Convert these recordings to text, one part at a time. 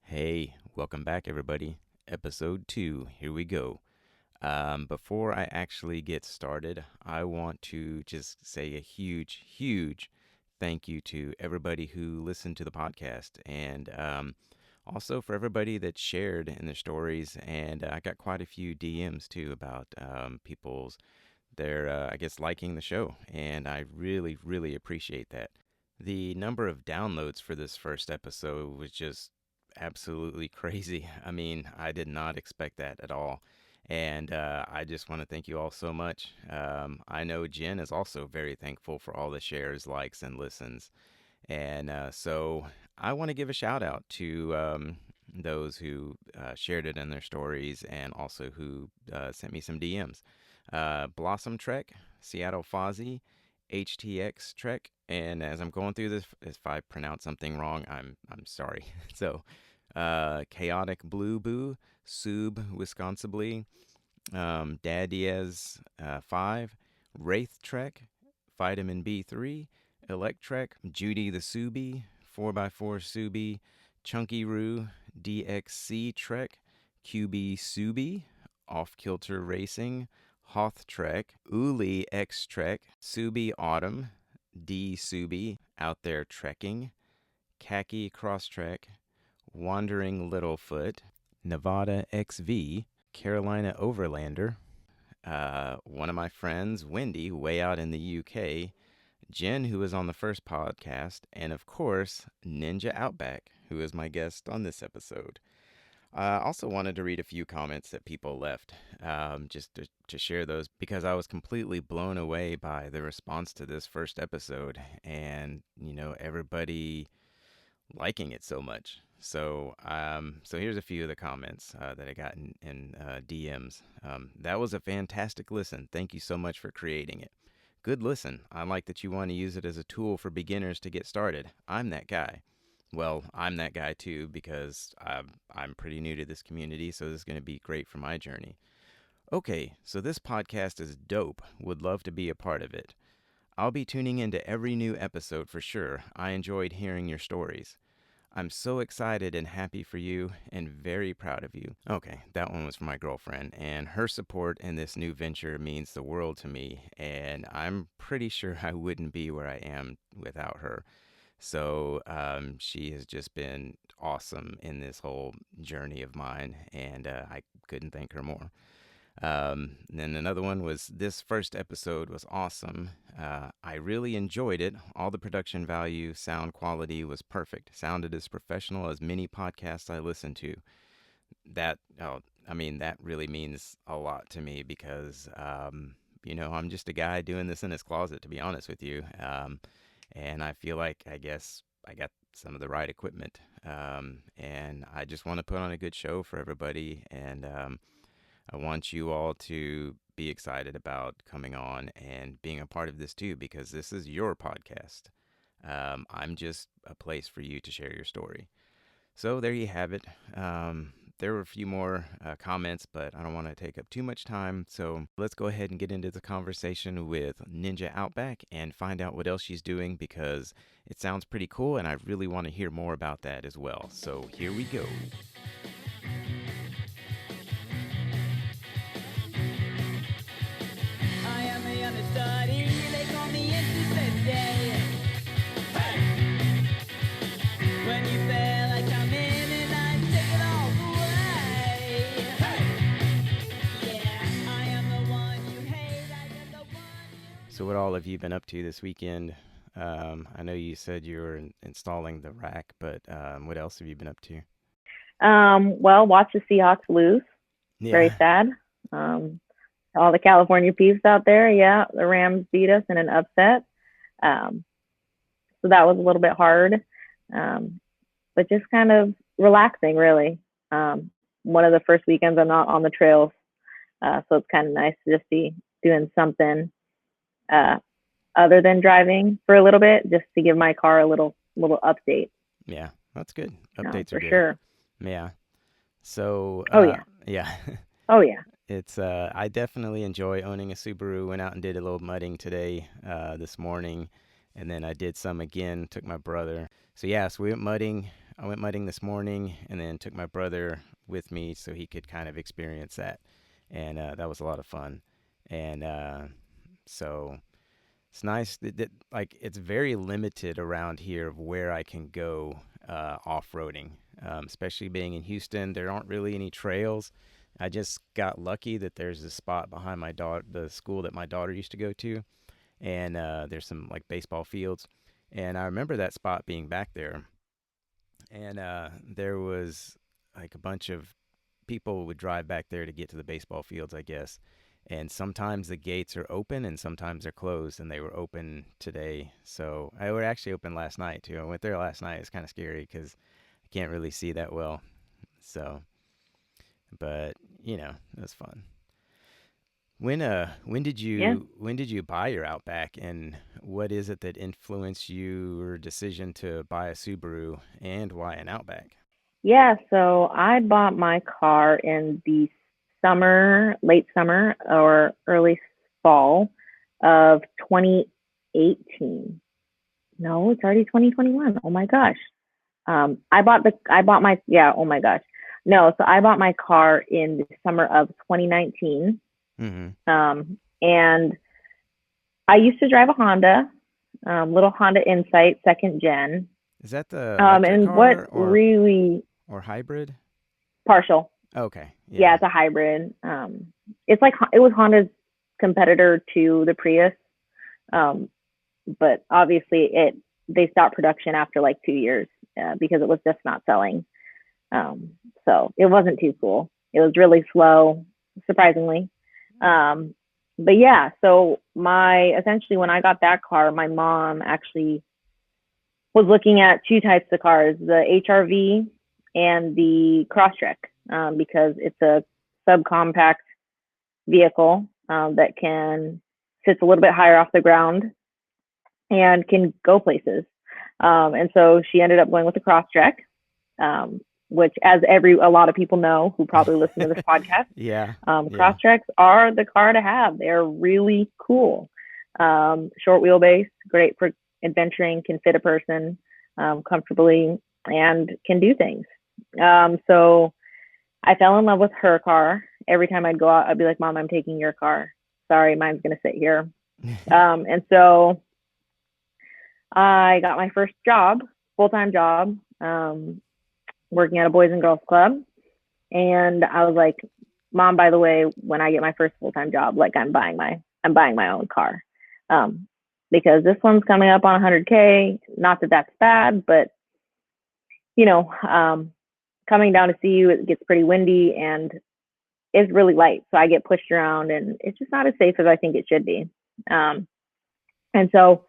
Hey, welcome back, everybody. Episode 2, here we go. Before I actually get started, I want to just say a huge, huge thank you to everybody who listened to the podcast and also for everybody that shared in their stories. And I got quite a few DMs too about I guess, liking the show. And I really, really appreciate that. The number of downloads for this first episode was just absolutely crazy. I mean, I did not expect that at all. And I just want to thank you all so much. I know Jen is also very thankful for all the shares, likes, and listens. And so I want to give a shout out to those who shared it in their stories and also who sent me some DMs. Blossom Trek, Seattle Fozzie, HTX Trek, and as I'm going through this, if I pronounce something wrong, I'm sorry. So, Chaotic Blue Boo, Sub Wisconsibly, Dad Diaz 5, Wraith Trek, Vitamin B3, Electrek, Judy the Subie, 4x4 Subie, Chunky Roo, DXC Trek, QB Subie, Off Kilter Racing, Hoth Trek, Uli X Trek, Subie Autumn, D Subie, Out There Trekking, Khaki Cross Trek, Wandering Littlefoot, Nevada XV, Carolina Overlander, one of my friends, Wendy, way out in the UK, Jen, who was on the first podcast, and of course, Ninja Outback, who is my guest on this episode. I also wanted to read a few comments that people left, just to share those, because I was completely blown away by the response to this first episode and, everybody liking it so much. So here's a few of the comments that I got in DMs. That was a fantastic listen. Thank you so much for creating it. Good listen. I like that you want to use it as a tool for beginners to get started. I'm that guy. Well, I'm that guy too because I'm pretty new to this community, so this is going to be great for my journey. Okay, so this podcast is dope. Would love to be a part of it. I'll be tuning into every new episode for sure. I enjoyed hearing your stories. I'm so excited and happy for you and very proud of you. Okay, that one was for my girlfriend, and her support in this new venture means the world to me, and I'm pretty sure I wouldn't be where I am without her. So she has just been awesome in this whole journey of mine, and I couldn't thank her more. Then another one was this first episode was awesome. I really enjoyed it. All the production value, sound quality was perfect. Sounded as professional as many podcasts I listened to. That really means a lot to me because, I'm just a guy doing this in his closet, to be honest with you. And I feel like, I guess, I got some of the right equipment. And I just want to put on a good show for everybody. And I want you all to be excited about coming on and being a part of this too, because this is your podcast. I'm just a place for you to share your story. So there you have it. There were a few more comments, but I don't want to take up too much time. So let's go ahead and get into the conversation with Ninja Outback and find out what else she's doing because it sounds pretty cool and I really want to hear more about that as well. So here we go. I am a understudy, they call me Instant Day. Hey! When you fail, I come in and I take it all away. Hey! Yeah, I am the one you hate, I am the one you... So what all have you been up to this weekend? I know you said you were installing the rack, but what else have you been up to? Well, watch the Seahawks lose. Very sad. All the California peeps out there, yeah, the Rams beat us in an upset. So that was a little bit hard, but just kind of relaxing, really. One of the first weekends I'm not on the trails, so it's kind of nice to just be doing something other than driving for a little bit, just to give my car a little update. Yeah, that's good. Updates for are good. Sure. Yeah. So. Yeah. Yeah. Oh yeah. It's I definitely enjoy owning a Subaru. Went out and did a little mudding today, this morning, and then I did some again. Took my brother. So we went mudding. I went mudding this morning, and then took my brother with me so he could kind of experience that, and that was a lot of fun. And so it's nice that like it's very limited around here of where I can go off-roading, especially being in Houston. There aren't really any trails. I just got lucky that there's a spot behind my daughter, the school that my daughter used to go to, and there's some like baseball fields, and I remember that spot being back there, and there was like a bunch of people would drive back there to get to the baseball fields, I guess. And sometimes the gates are open and sometimes they're closed, and they were open today. So I were actually open last night too. I went there last night. It's kind of scary because I can't really see that well. So, but it was fun. Yeah. When did you buy your Outback, and what is it that influenced your decision to buy a Subaru, and why an Outback? Yeah, so I bought my car in the summer, late summer or early fall of 2018. No, it's already 2021. Oh my gosh. I bought my, yeah, oh my gosh. No, so I bought my car in the summer of 2019. Mm-hmm. And I used to drive a Honda, little Honda Insight second gen. Is that the electric And what car really or hybrid? partial, Okay, yeah, yeah. it's a hybrid. It's like it was Honda's competitor to the Prius, um, but obviously it they stopped production after like 2 years because it was just not selling. Um, so it wasn't too cool. It was really slow, surprisingly. Um, but yeah, so my essentially when I got that car, my mom actually was looking at two types of cars, the HRV and the Crosstrek, because it's a subcompact vehicle that can sits a little bit higher off the ground and can go places. And so she ended up going with the Crosstrek, which, as a lot of people know who probably listen to this podcast, Yeah, yeah. Crosstreks are the car to have. They're really cool. Short wheelbase, great for adventuring, can fit a person comfortably, and can do things. So I fell in love with her car. Every time I'd go out, I'd be like, "Mom, I'm taking your car. Sorry, mine's gonna sit here." And so I got my first job, full time job, working at a Boys and Girls Club. And I was like, "Mom, by the way, when I get my first full time job, like I'm buying my own car, um, because this one's coming up on 100K. Not that that's bad, but you know, coming down to see you, it gets pretty windy and it's really light, so I get pushed around, and it's just not as safe as I think it should be." Um, and so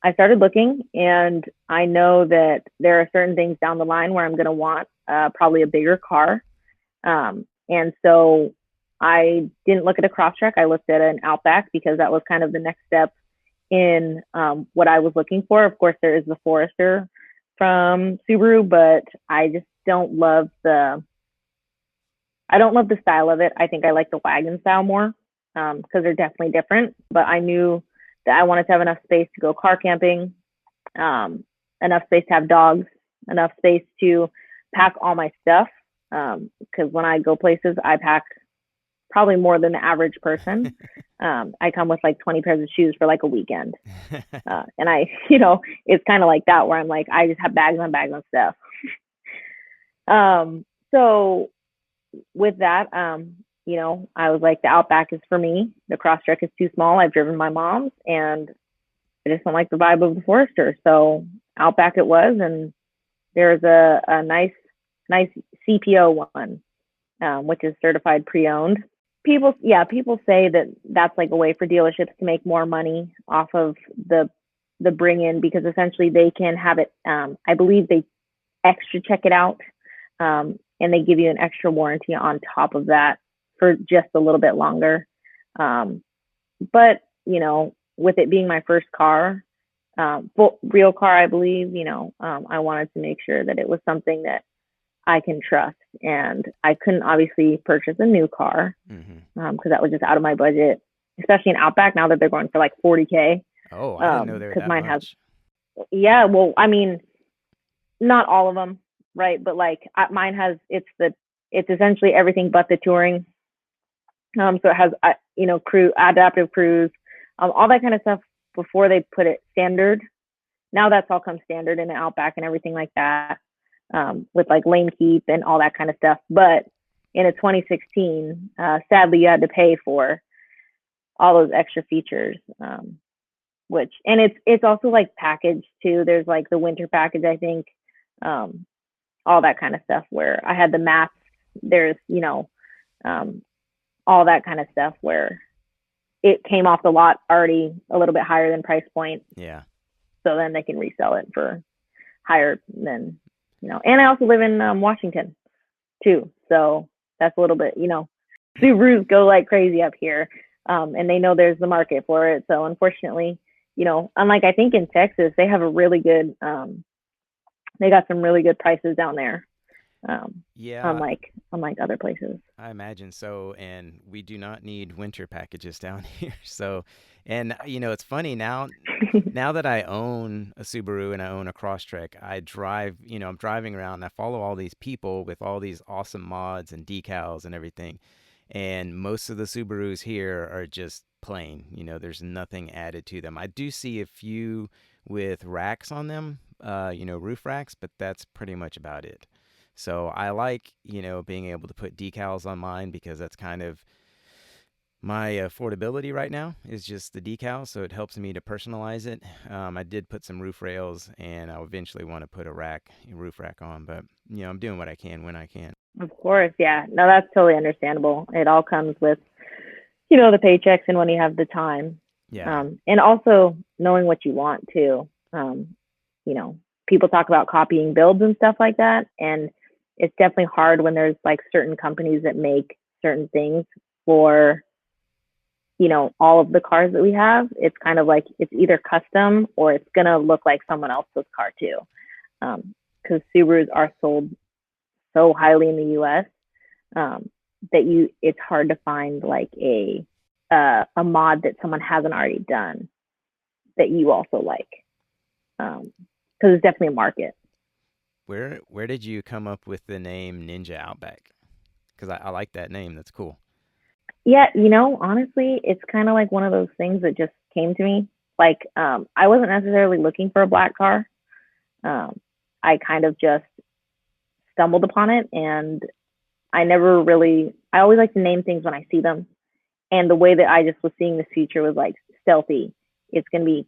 I started looking, and I know that there are certain things down the line where I'm going to want probably a bigger car. And so I didn't look at a Crosstrek. I looked at an Outback because that was kind of the next step in what I was looking for. Of course, there is the Forester from Subaru, but I just I don't love the style of it. I think I like the wagon style more because they're definitely different. But I knew that I wanted to have enough space to go car camping, um, enough space to have dogs, enough space to pack all my stuff. Because when I go places, I pack probably more than the average person. I come with like 20 pairs of shoes for like a weekend. And it's kind of like that where I'm like, I just have bags on bags on stuff. So with that, I was like, the Outback is for me. The Crosstrek is too small. I've driven my mom's, and I just don't like the vibe of the Forester. So Outback it was, and there's a nice CPO one, which is certified pre-owned. People say that that's like a way for dealerships to make more money off of the bring in, because essentially they can have it. I believe they extra check it out, and they give you an extra warranty on top of that for just a little bit longer. But with it being my first car, real car, I believe, I wanted to make sure that it was something that I can trust. And I couldn't obviously purchase a new car Mm-hmm. because that was just out of my budget, especially in Outback now that they're going for like 40K. Oh, I didn't know they were Because that mine has, much. yeah, well, I mean, not all of them, right? But like mine has it's essentially everything but the touring. So it has crew adaptive cruise, all that kind of stuff before they put it standard. Now that's all come standard in an Outback and everything like that, with like lane keep and all that kind of stuff. But in a 2016, sadly, you had to pay for all those extra features, which and it's also like packaged too. There's like the winter package, I think, all that kind of stuff where I had the maps. There's um, all that kind of stuff where it came off the lot already a little bit higher than price point. Yeah. So then they can resell it for higher than, and I also live in Washington too. So that's a little bit, Subarus go like crazy up here. And they know there's the market for it. So unfortunately, unlike I think in Texas, they have a really good, they got some really good prices down there. Yeah, Unlike other places. I imagine so. And we do not need winter packages down here. So, and it's funny now that I own a Subaru and I own a Crosstrek, I drive, I'm driving around and I follow all these people with all these awesome mods and decals and everything. And most of the Subarus here are just plain, there's nothing added to them. I do see a few with racks on them, roof racks, but that's pretty much about it. So I like, being able to put decals on mine because that's kind of my affordability right now is just the decal, so it helps me to personalize it. I did put some roof rails, and I eventually want to put a roof rack on, but I'm doing what I can when I can. Of course, yeah. No, that's totally understandable. It all comes with, the paychecks and when you have the time. Yeah, And also knowing what you want too. People talk about copying builds and stuff like that, and it's definitely hard when there's like certain companies that make certain things for all of the cars that we have. It's kind of like it's either custom or it's gonna look like someone else's car too. Because Subarus are sold so highly in the U.S. That it's hard to find like a mod that someone hasn't already done that you also like. Because it's definitely a market. where did you come up with the name Ninja Outback? Because I like that name. That's cool. Yeah, honestly, it's kind of like one of those things that just came to me. Like, I wasn't necessarily looking for a black car. I kind of just stumbled upon it, and I always like to name things when I see them. And the way that I just was seeing this future was like stealthy. It's gonna be,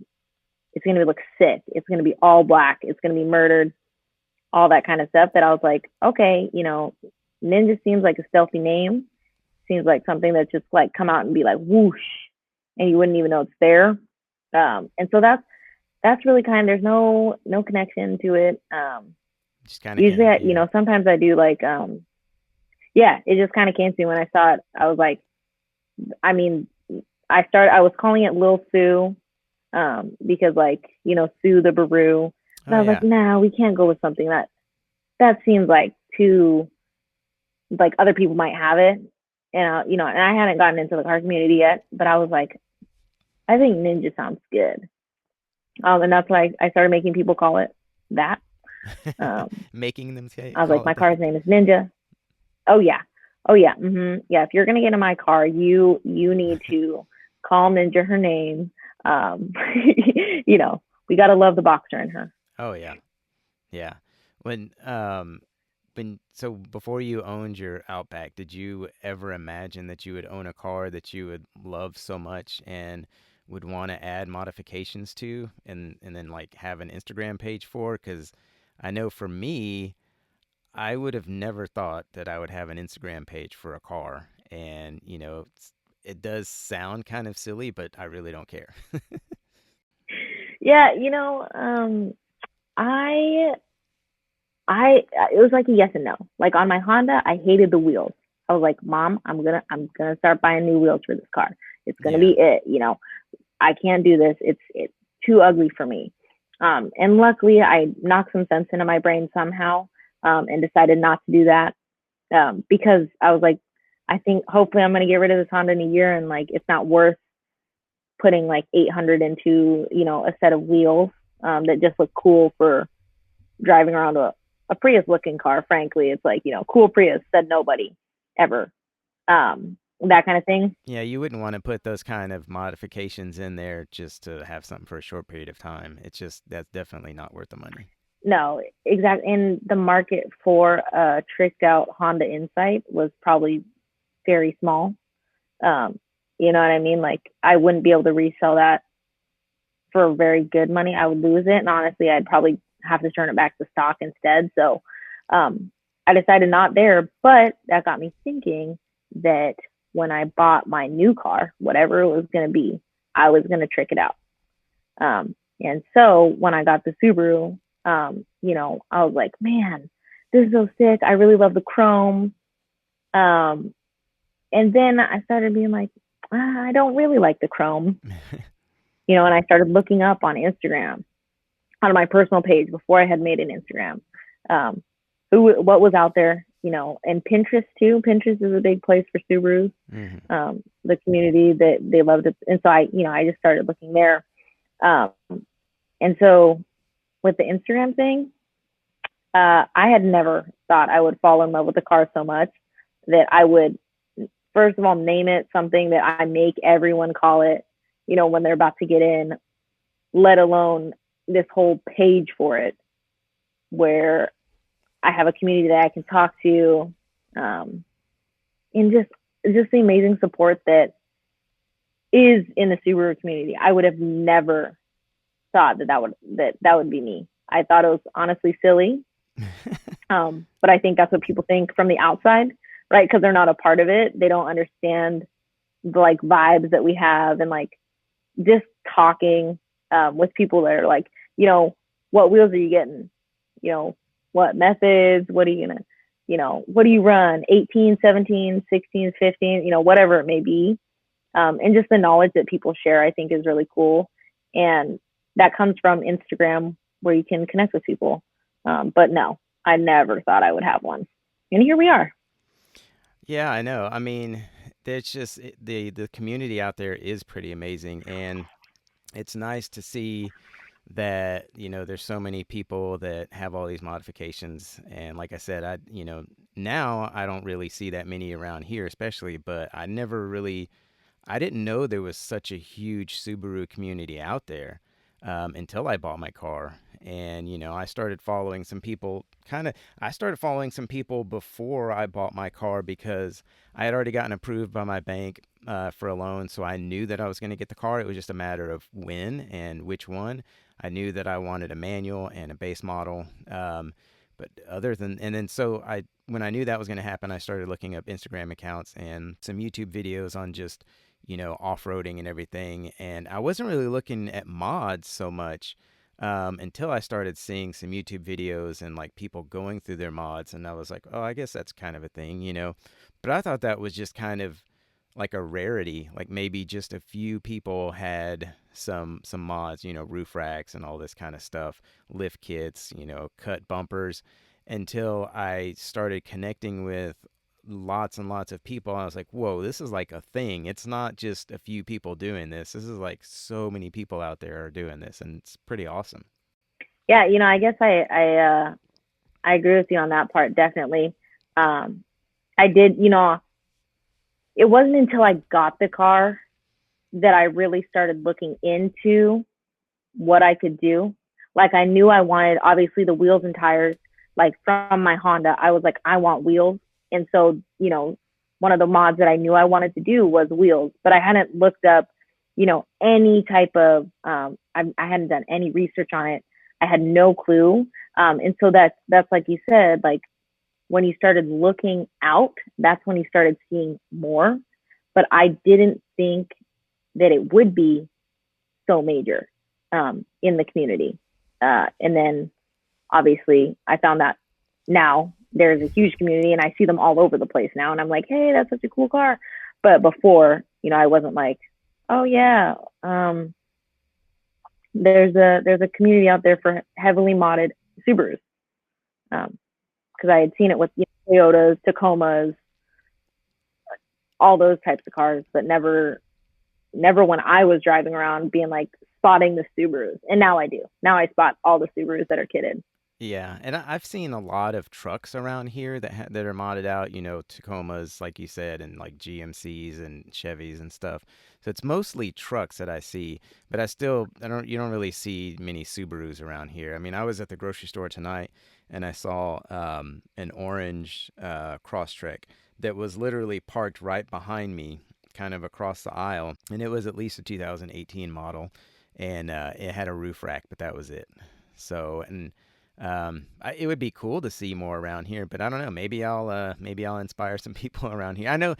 look sick. It's gonna be all black. It's gonna be murdered, all that kind of stuff. That I was like, okay, Ninja seems like a stealthy name. Seems like something that just like come out and be like whoosh, and you wouldn't even know it's there. And so that's really kind. There's no connection to it. Just kind of Usually, came to you. sometimes I do like, yeah, it just kind of came to me when I saw it. I was like, I mean, I was calling it Lil Sue, because like, Sue the Baru. And Oh I was like, yeah, nah, we can't go with something that seems like too, like other people might have it. And, and I hadn't gotten into the car community yet, but I was like, I think Ninja sounds good. And that's why I started making people call it that. Um, making them I was like, call my it that. car's name is Ninja. Oh yeah. Oh yeah. Yeah. If you're gonna get in my car, you need to call Ninja her name. Um, we gotta love the boxer in her. Oh yeah, yeah. When so before you owned your Outback, did you ever imagine that you would own a car that you would love so much and would want to add modifications to and then like have an Instagram page for? Because I know for me, I would have never thought that I would have an Instagram page for a car. And, it does sound kind of silly, but I really don't care. Yeah, I it was like a yes and no. Like on my Honda, I hated the wheels. I was like, Mom, I'm gonna start buying new wheels for this car. It's gonna Yeah. be it. I can't do this. It's too ugly for me. And luckily, I knocked some sense into my brain somehow, and decided not to do that, because I was like, I think hopefully I'm gonna get rid of this Honda in a year, and like it's not worth putting like 800 into a set of wheels, that just look cool for driving around a Prius looking car. Frankly, it's like, cool Prius, said nobody ever. That kind of thing. Yeah, you wouldn't want to put those kind of modifications in there just to have something for a short period of time. It's just that's definitely not worth the money. No, exactly. And the market for a tricked out Honda Insight was probably very small. Um, you know what I mean? Like, I wouldn't be able to resell that for very good money. I would lose it, and honestly, I'd probably have to turn it back to stock instead. So, I decided not there. But that got me thinking that when I bought my new car, whatever it was going to be, I was going to trick it out. And so when I got the Subaru, I was like, man, this is so sick. I really love the chrome. And then I started being like, I don't really like the chrome, and I started looking up on Instagram, on my personal page before I had made an Instagram, what was out there, and Pinterest too. Pinterest is a big place for Subarus, the community that they loved it. And so I just started looking there. And so with the Instagram thing, I had never thought I would fall in love with the car so much that I would, first of all, name it something that I make everyone call it, when they're about to get in, let alone this whole page for it, where I have a community that I can talk to, and just the amazing support that is in the Subaru community. I would have never thought that would be me. I thought it was honestly silly, but I think that's what people think from the outside, right? Because they're not a part of it. They don't understand the like vibes that we have, and like just talking with people that are like, what wheels are you getting? What methods? What are you gonna, what do you run? 18, 17, 16, 15, whatever it may be. And just the knowledge that people share, I think, is really cool. And that comes from Instagram, where you can connect with people. But no, I never thought I would have one. And here we are. Yeah, I know. I mean, there's just the community out there is pretty amazing, and it's nice to see that there's so many people that have all these modifications. And like I said, now I don't really see that many around here, especially, but I didn't know there was such a huge Subaru community out there, until I bought my car. And I started following some people. I started following some people before I bought my car, because I had already gotten approved by my bank for a loan, so I knew that I was going to get the car. It was just a matter of when and which one. I knew that I wanted a manual and a base model. But when I knew that was going to happen, I started looking up Instagram accounts and some YouTube videos on just, off-roading and everything. And I wasn't really looking at mods so much, until I started seeing some YouTube videos and like people going through their mods. And I was like, oh, I guess that's kind of a thing. But I thought that was just kind of like a rarity. Like maybe just a few people had some mods, roof racks and all this kind of stuff, lift kits, cut bumpers, until I started connecting with lots and lots of people. I was like, whoa, this is like a thing. It's not just a few people doing this. This is like so many people out there are doing this, and it's pretty awesome. Yeah, I guess I agree with you on that part, definitely. I did, it wasn't until I got the car that I really started looking into what I could do. Like, I knew I wanted, obviously, the wheels and tires. Like, from my Honda, I was like, I want wheels. And so, one of the mods that I knew I wanted to do was wheels, but I hadn't looked up, any type of, I hadn't done any research on it. I had no clue. And so that's like you said, like, when you started looking out, that's when you started seeing more. But I didn't think that it would be so major, in the community. And then obviously I found that now there's a huge community, and I see them all over the place now. And I'm like, hey, that's such a cool car. But before, I wasn't like, oh yeah, there's a community out there for heavily modded Subarus. Because I had seen it with Toyotas, Tacomas, all those types of cars, but never when I was driving around being like spotting the Subarus. And now I do. Now I spot all the Subarus that are kitted. Yeah, and I've seen a lot of trucks around here that are modded out, Tacomas, like you said, and like GMCs and Chevys and stuff. So it's mostly trucks that I see, but I don't, you don't really see many Subarus around here. I mean, I was at the grocery store tonight and I saw an orange Crosstrek that was literally parked right behind me, kind of across the aisle, and it was at least a 2018 model, and it had a roof rack, but that was it. So, and it would be cool to see more around here, but I don't know. Maybe I'll inspire some people around here. I know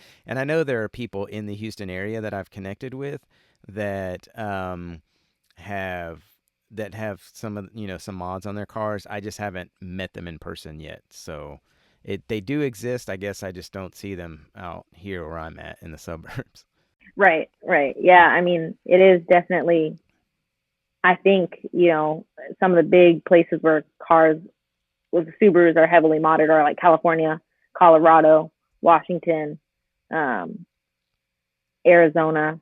there are people in the Houston area that I've connected with that have have some of some mods on their cars. I just haven't met them in person yet. So they do exist. I guess I just don't see them out here where I'm at in the suburbs. Right, right. Yeah, I mean, it is definitely, I think, some of the big places where cars with Subarus are heavily modded are like California, Colorado, Washington, um, Arizona,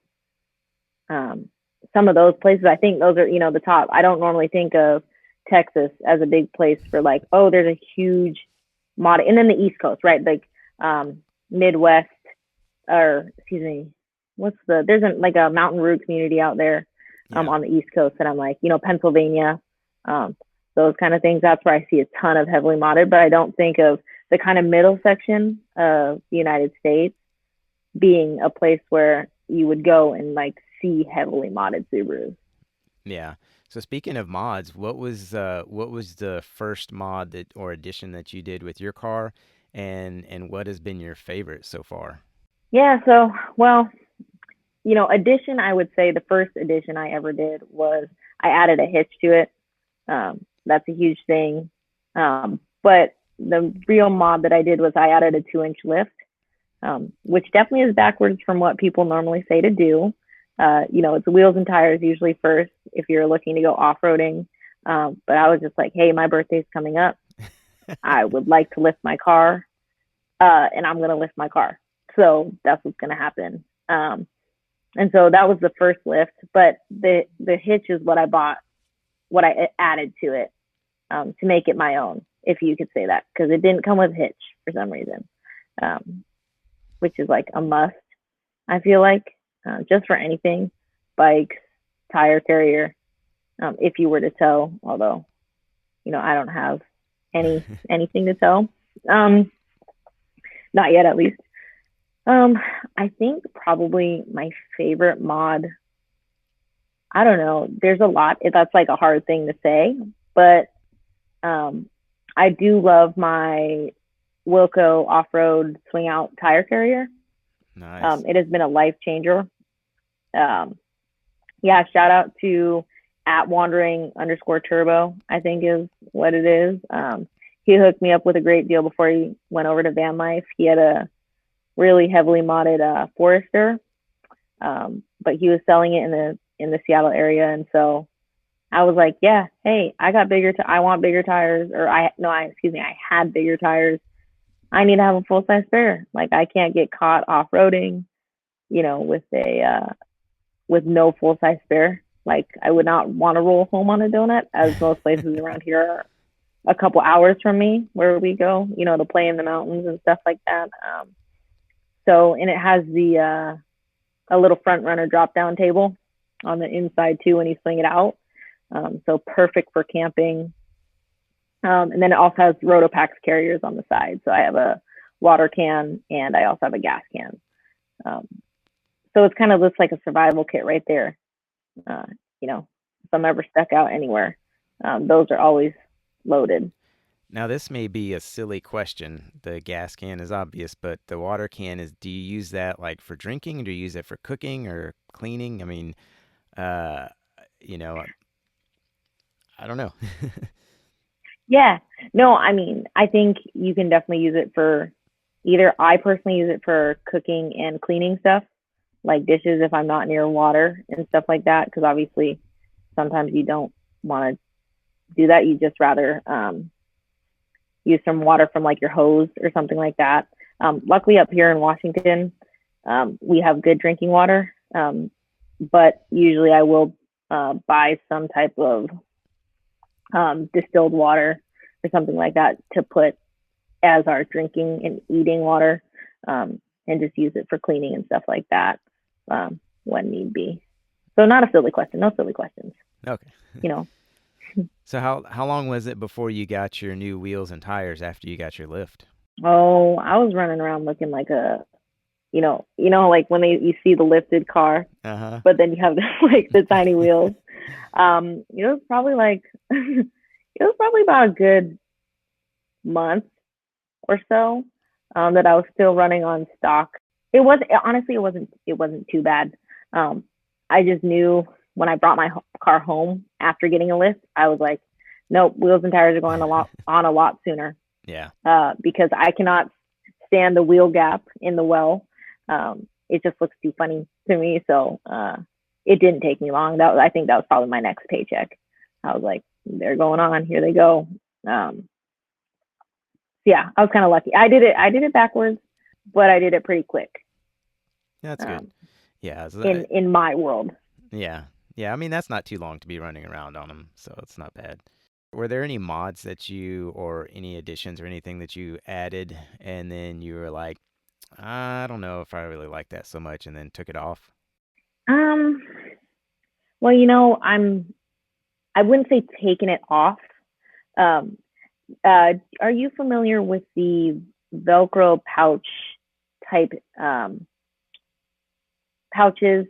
um, some of those places. I think those are, the top. I don't normally think of Texas as a big place for like, oh, there's a huge mod. And then the East Coast, right? Like Midwest, or excuse me, there's like a Mountain Roo community out there Yeah. on the East Coast that I'm like, Pennsylvania, um, those kind of things. That's where I see a ton of heavily modded, but I don't think of the kind of middle section of the United States being a place where you would go and like see heavily modded Subarus. Yeah. So speaking of mods, what was the first mod that or addition that you did with your car, and what has been your favorite so far? Yeah, so well, addition, I would say the first addition I ever did was I added a hitch to it. That's a huge thing. But the real mod that I did was I added a 2-inch lift, which definitely is backwards from what people normally say to do. It's wheels and tires usually first if you're looking to go off roading. But I was just like, hey, my birthday's coming up. I would like to lift my car, and I'm going to lift my car. So that's what's going to happen. And so that was the first lift, but the hitch is what I bought, what I added to it, to make it my own, if you could say that, because it didn't come with hitch for some reason, um, which is like a must. I feel like just for anything, bikes, tire carrier, if you were to tow, although I don't have anything to tow, not yet at least. I think probably my favorite mod, I don't know, there's a lot. That's like a hard thing to say, but I do love my Wilco off-road swing out tire carrier. Nice. It has been a life changer. Yeah, shout out to at wandering underscore turbo, I think is what it is. He hooked me up with a great deal before he went over to van life. He had a really heavily modded Forester, but he was selling it in the Seattle area, and so I was like, yeah, hey, I got I want bigger tires, or excuse me, I had bigger tires. I need to have a full size spare. Like I can't get caught off roading, with no full size spare. Like I would not want to roll home on a donut, as most places around here are a couple hours from me where we go, to play in the mountains and stuff like that. And it has a little front runner drop down table on the inside too when you swing it out. So perfect for camping. And then it also has Rotopax carriers on the side. So I have a water can and I also have a gas can. So it's kind of looks like a survival kit right there. If I'm ever stuck out anywhere, those are always loaded. Now this may be a silly question. The gas can is obvious, but the water can is. Do you use that like for drinking? Do you use it for cooking or cleaning? I mean, uh, you know, I don't know. Yeah. No, I mean, I think you can definitely use it for either. I personally use it for cooking and cleaning stuff, like dishes if I'm not near water and stuff like that. Because obviously, sometimes you don't want to do that. You just rather use some water from like your hose or something like that. Luckily, up here in Washington, we have good drinking water, but usually I will buy some type of distilled water or something like that to put as our drinking and eating water, and just use it for cleaning and stuff like that, when need be. So not a silly question. No silly questions. Okay. You know. So how long was it before you got your new wheels and tires after you got your lift? Oh, I was running around looking like a, like when you see the lifted car, Uh-huh. but then you have like the tiny wheels. It was probably like it was probably about a good month or so, that I was still running on stock. It was honestly it wasn't too bad. Um, I just knew when I brought my car home after getting a lift, I was like, nope, wheels and tires are going a lot sooner, Yeah. because I cannot stand the wheel gap in the well. It just looks too funny to me. So it didn't take me long. I think that was probably my next paycheck. I was like, they're going on. Here they go. Yeah, I was kind of lucky. I did it backwards, but I did it pretty quick. That's good. Um, Yeah. in my world. Yeah. Yeah, I mean that's not too long to be running around on them, so it's not bad. Were there any mods that you or any additions or anything that you added and then you were like, I don't know if I really like that so much and then took it off? Um, well, I wouldn't say taking it off. Um, are you familiar with the Velcro pouch type, pouches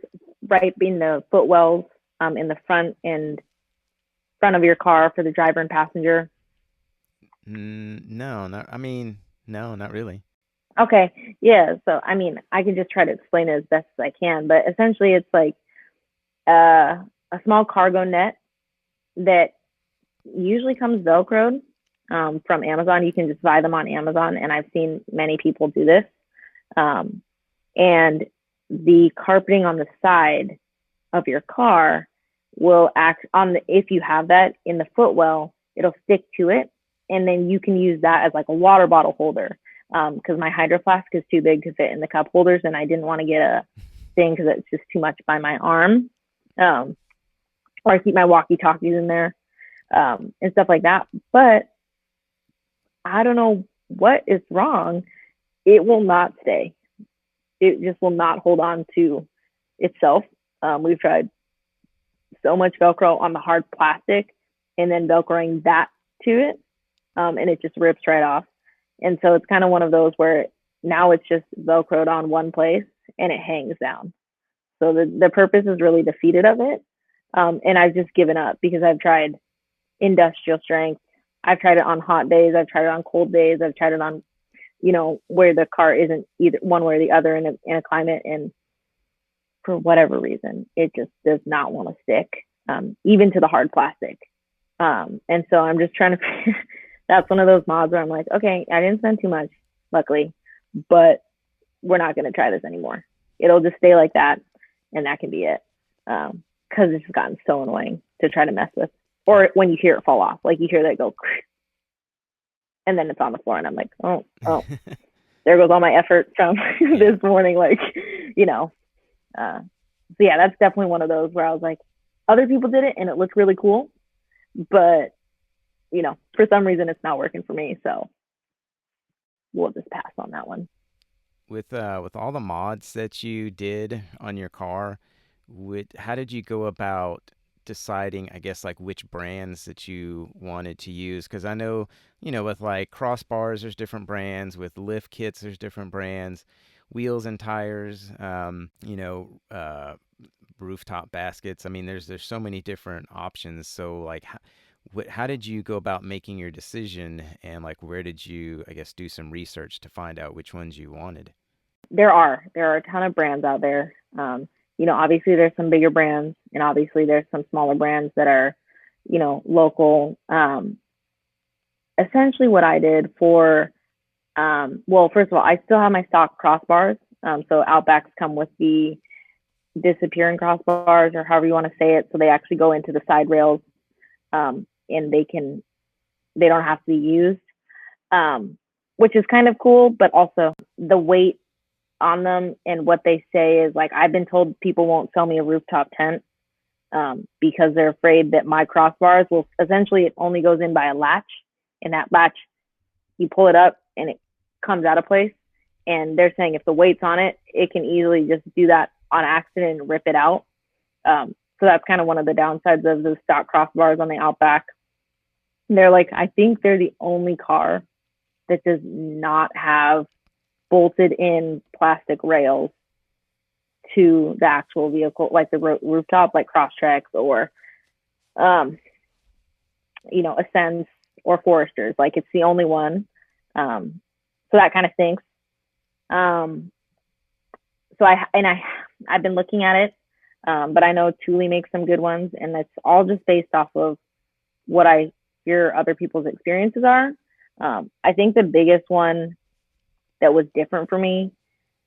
right in the footwells, in the front of your car for the driver and passenger? No, not I mean, no, not really. Okay, yeah. So I mean, I can just try to explain it as best as I can, but essentially, it's like a small cargo net that usually comes Velcroed, from Amazon. You can just buy them on Amazon, and I've seen many people do this. Um, and the carpeting on the side of your car will act on if you have that in the footwell, it'll stick to it, and then you can use that as like a water bottle holder. Because my hydro flask is too big to fit in the cup holders, and I didn't want to get a thing because it's just too much by my arm. Um, or I keep my walkie talkies in there, and stuff like that. But I don't know what is wrong. It will not stay. It just will not hold on to itself. We've tried so much Velcro on the hard plastic and then Velcroing that to it, and it just rips right off. And so it's kind of one of those where now it's just Velcroed on one place and it hangs down. So the purpose is really defeated of it. And I've just given up because I've tried industrial strength. I've tried it on hot days. I've tried it on cold days. I've tried it on, where the car isn't either one way or the other in a climate. And for whatever reason, it just does not want to stick, even to the hard plastic. And so I'm just trying to, that's one of those mods where I'm like, okay, I didn't spend too much, luckily, but we're not going to try this anymore. It'll just stay like that, and that can be it. Because it's gotten so annoying to try to mess with. Or when you hear it fall off, like you hear that go, and then it's on the floor, and I'm like, oh, there goes all my effort from this morning. Like, so yeah, that's definitely one of those where I was like, other people did it and it looked really cool, but for some reason it's not working for me. So we'll just pass on that one. With all the mods that you did on your car, how did you go about deciding, I guess, like which brands that you wanted to use? Because I know, with like crossbars, there's different brands. With lift kits, there's different brands. Wheels and tires, rooftop baskets. I mean, there's so many different options. So like, how did you go about making your decision, and like where did you, I guess, do some research to find out which ones you wanted? There are a ton of brands out there. Obviously there's some bigger brands, and obviously there's some smaller brands that are, local. Essentially what I did for, well, first of all, I still have my stock crossbars. So Outbacks come with the disappearing crossbars, or however you want to say it. So they actually go into the side rails, and they don't have to be used, which is kind of cool. But also the weight on them, and what they say is, like, I've been told people won't sell me a rooftop tent, because they're afraid that my crossbars will, essentially it only goes in by a latch, and that latch, you pull it up and it comes out of place. And they're saying if the weight's on it, it can easily just do that on accident and rip it out. So that's kind of one of the downsides of the stock crossbars on the Outback. They're like, I think they're the only car that does not have bolted in plastic rails to the actual vehicle, like the rooftop, like Crosstreks or, um, Ascends or Foresters. Like it's the only one. So that kind of stinks. Um, so I've been looking at it, but I know Thule makes some good ones, and it's all just based off of what I hear other people's experiences are. I think the biggest one that was different for me,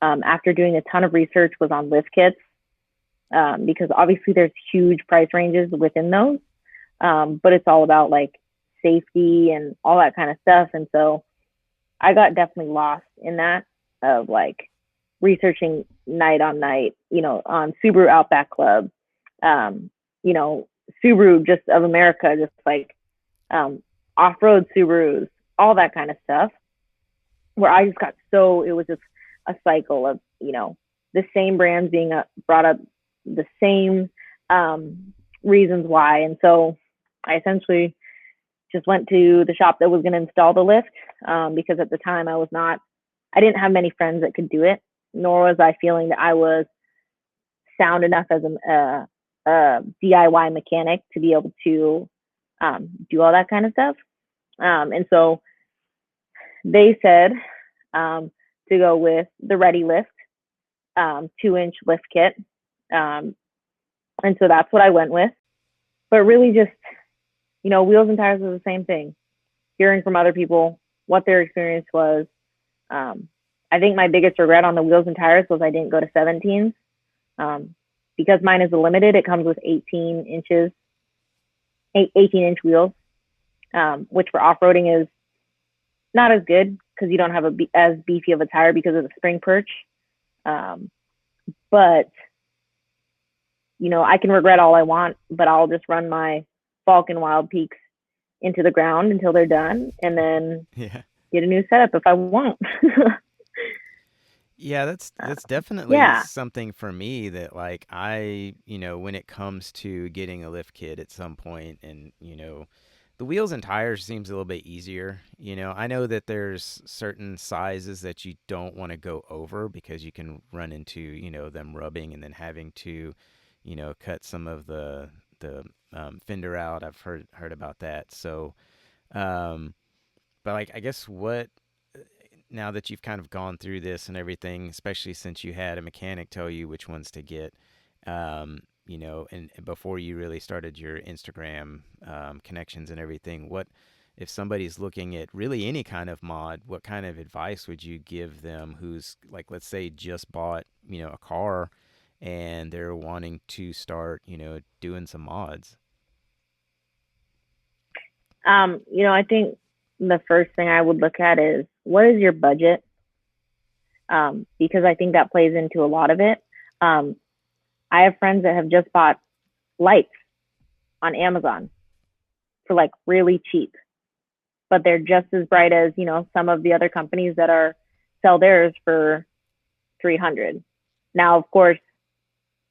after doing a ton of research, was on lift kits, because obviously there's huge price ranges within those, but it's all about like safety and all that kind of stuff. And so I got definitely lost in that of like researching night on night, on Subaru Outback Club, Subaru just of America, just like off-road Subarus, all that kind of stuff, where I just got it was just a cycle of, the same brands being brought up, the same reasons why. And so I essentially just went to the shop that was going to install the lift, because at the time I didn't have many friends that could do it, nor was I feeling that I was sound enough as a DIY mechanic to be able to do all that kind of stuff. And so they said to go with the Ready Lift 2-inch lift kit. And so that's what I went with. But really just, wheels and tires was the same thing. Hearing from other people what their experience was. I think my biggest regret on the wheels and tires was I didn't go to 17s. Because mine is a limited, it comes with 18-inch wheels, which for off-roading is not as good because you don't have as beefy of a tire because of the spring perch. But, I can regret all I want, but I'll just run my Falcon Wild Peaks into the ground until they're done and then Yeah. get a new setup if I want. Yeah, that's definitely Yeah. something for me that like when it comes to getting a lift kit at some point and, the wheels and tires seems a little bit easier. I know that there's certain sizes that you don't want to go over because you can run into, them rubbing and then having to, cut some of the fender out. I've heard about that. So, but like, I guess now that you've kind of gone through this and everything, especially since you had a mechanic tell you which ones to get, and before you really started your Instagram connections and everything, what if somebody's looking at really any kind of mod, what kind of advice would you give them who's like, let's say just bought, a car and they're wanting to start, doing some mods? I think the first thing I would look at is what is your budget? Because I think that plays into a lot of it. I have friends that have just bought lights on Amazon for like really cheap, but they're just as bright as, some of the other companies that sell theirs for 300. Now, of course,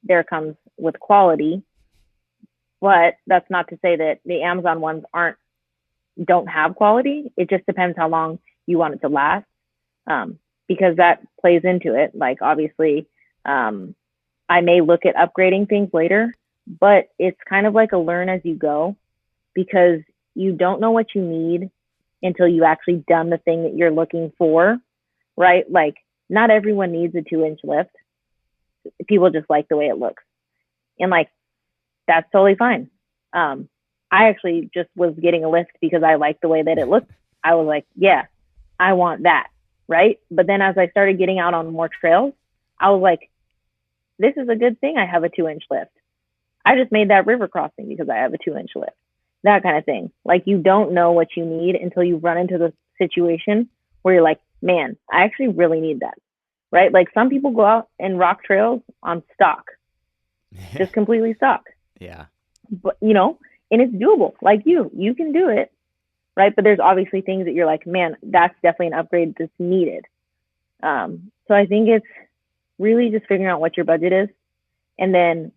there comes with quality, but that's not to say that the Amazon ones don't have quality. It just depends how long you want it to last, because that plays into it. Like obviously, I may look at upgrading things later, but it's kind of like a learn as you go, because you don't know what you need until you actually done the thing that you're looking for, right? Like not everyone needs a 2-inch lift. People just like the way it looks, and like that's totally fine. I actually just was getting a lift because I liked the way that it looked. I was like, yeah, I want that, right? But then as I started getting out on more trails, I was like, this is a good thing I have a 2-inch lift. I just made that river crossing because I have a 2-inch lift. That kind of thing. Like you don't know what you need until you run into the situation where you're like, man, I actually really need that, right? Like some people go out and rock trails on stock, just completely stock. Yeah. But and it's doable. Like you can do it. right? But there's obviously things that you're like, man, that's definitely an upgrade that's needed. So I think it's really just figuring out what your budget is, and then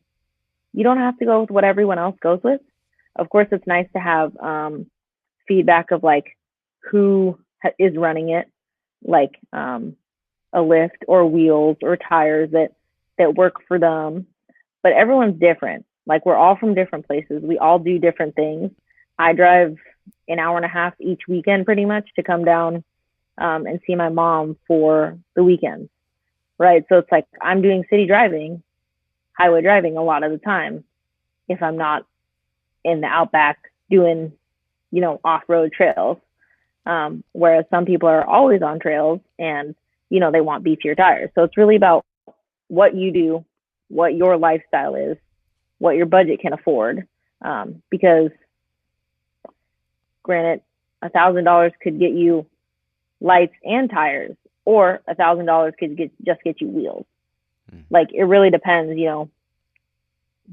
you don't have to go with what everyone else goes with. Of course, it's nice to have feedback of like who is running it, like a lift or wheels or tires that work for them. But everyone's different. Like we're all from different places. We all do different things. I drive an hour and a half each weekend pretty much to come down and see my mom for the weekends, right? So it's like I'm doing city driving, highway driving a lot of the time if I'm not in the outback doing, off road trails. Whereas some people are always on trails and, they want beefier tires. So it's really about what you do, what your lifestyle is, what your budget can afford. Because granted, $1,000 could get you lights and tires, or $1,000 could just get you wheels. Like it really depends,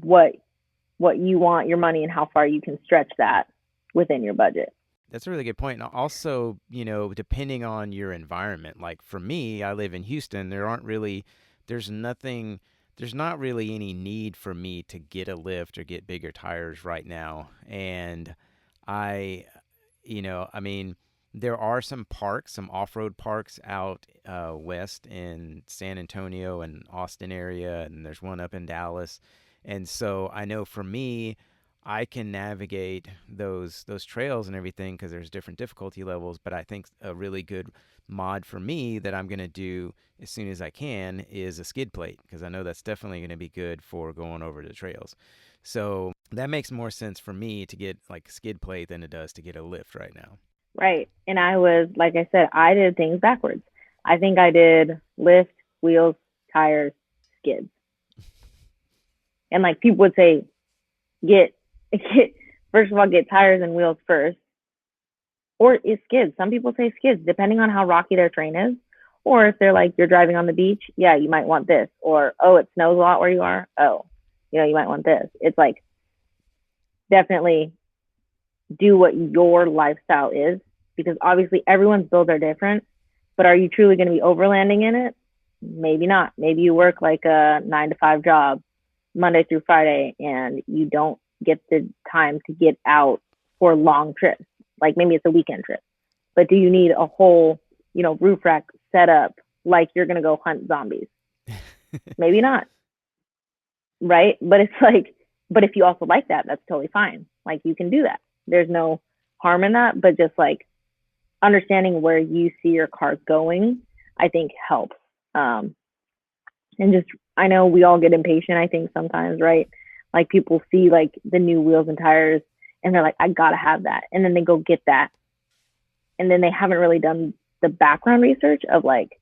what you want your money and how far you can stretch that within your budget. That's a really good point. And also, depending on your environment, like for me, I live in Houston. There's nothing, there's not really any need for me to get a lift or get bigger tires right now. And I, I mean, there are some parks, some off-road parks out west in San Antonio and Austin area, and there's one up in Dallas. And so I know for me, I can navigate those trails and everything because there's different difficulty levels. But I think a really good mod for me that I'm going to do as soon as I can is a skid plate, because I know that's definitely going to be good for going over the trails. So that makes more sense for me to get like a skid plate than it does to get a lift right now. Right. And I was, like I said, I did things backwards. I think I did lift, wheels, tires, skids. And like people would say, get first of all, get tires and wheels first. Or is skids. Some people say skids, depending on how rocky their terrain is. Or if they're like, you're driving on the beach, yeah, you might want this. Or, oh, it snows a lot where you are. Oh, you might want this. It's like, definitely do what your lifestyle is, because obviously everyone's builds are different. But are you truly going to be overlanding in it? Maybe not. Maybe you work like a 9 to 5 job Monday through Friday and you don't get the time to get out for long trips. Like maybe it's a weekend trip, but do you need a whole, roof rack set up like you're going to go hunt zombies? Maybe not. Right. But it's like, but if you also like that, that's totally fine. Like you can do that. There's no harm in that, but just like understanding where you see your car going, I think helps. And just, I know we all get impatient, I think sometimes, right? Like people see like the new wheels and tires and they're like, I gotta have that. And then they go get that. And then they haven't really done the background research of like,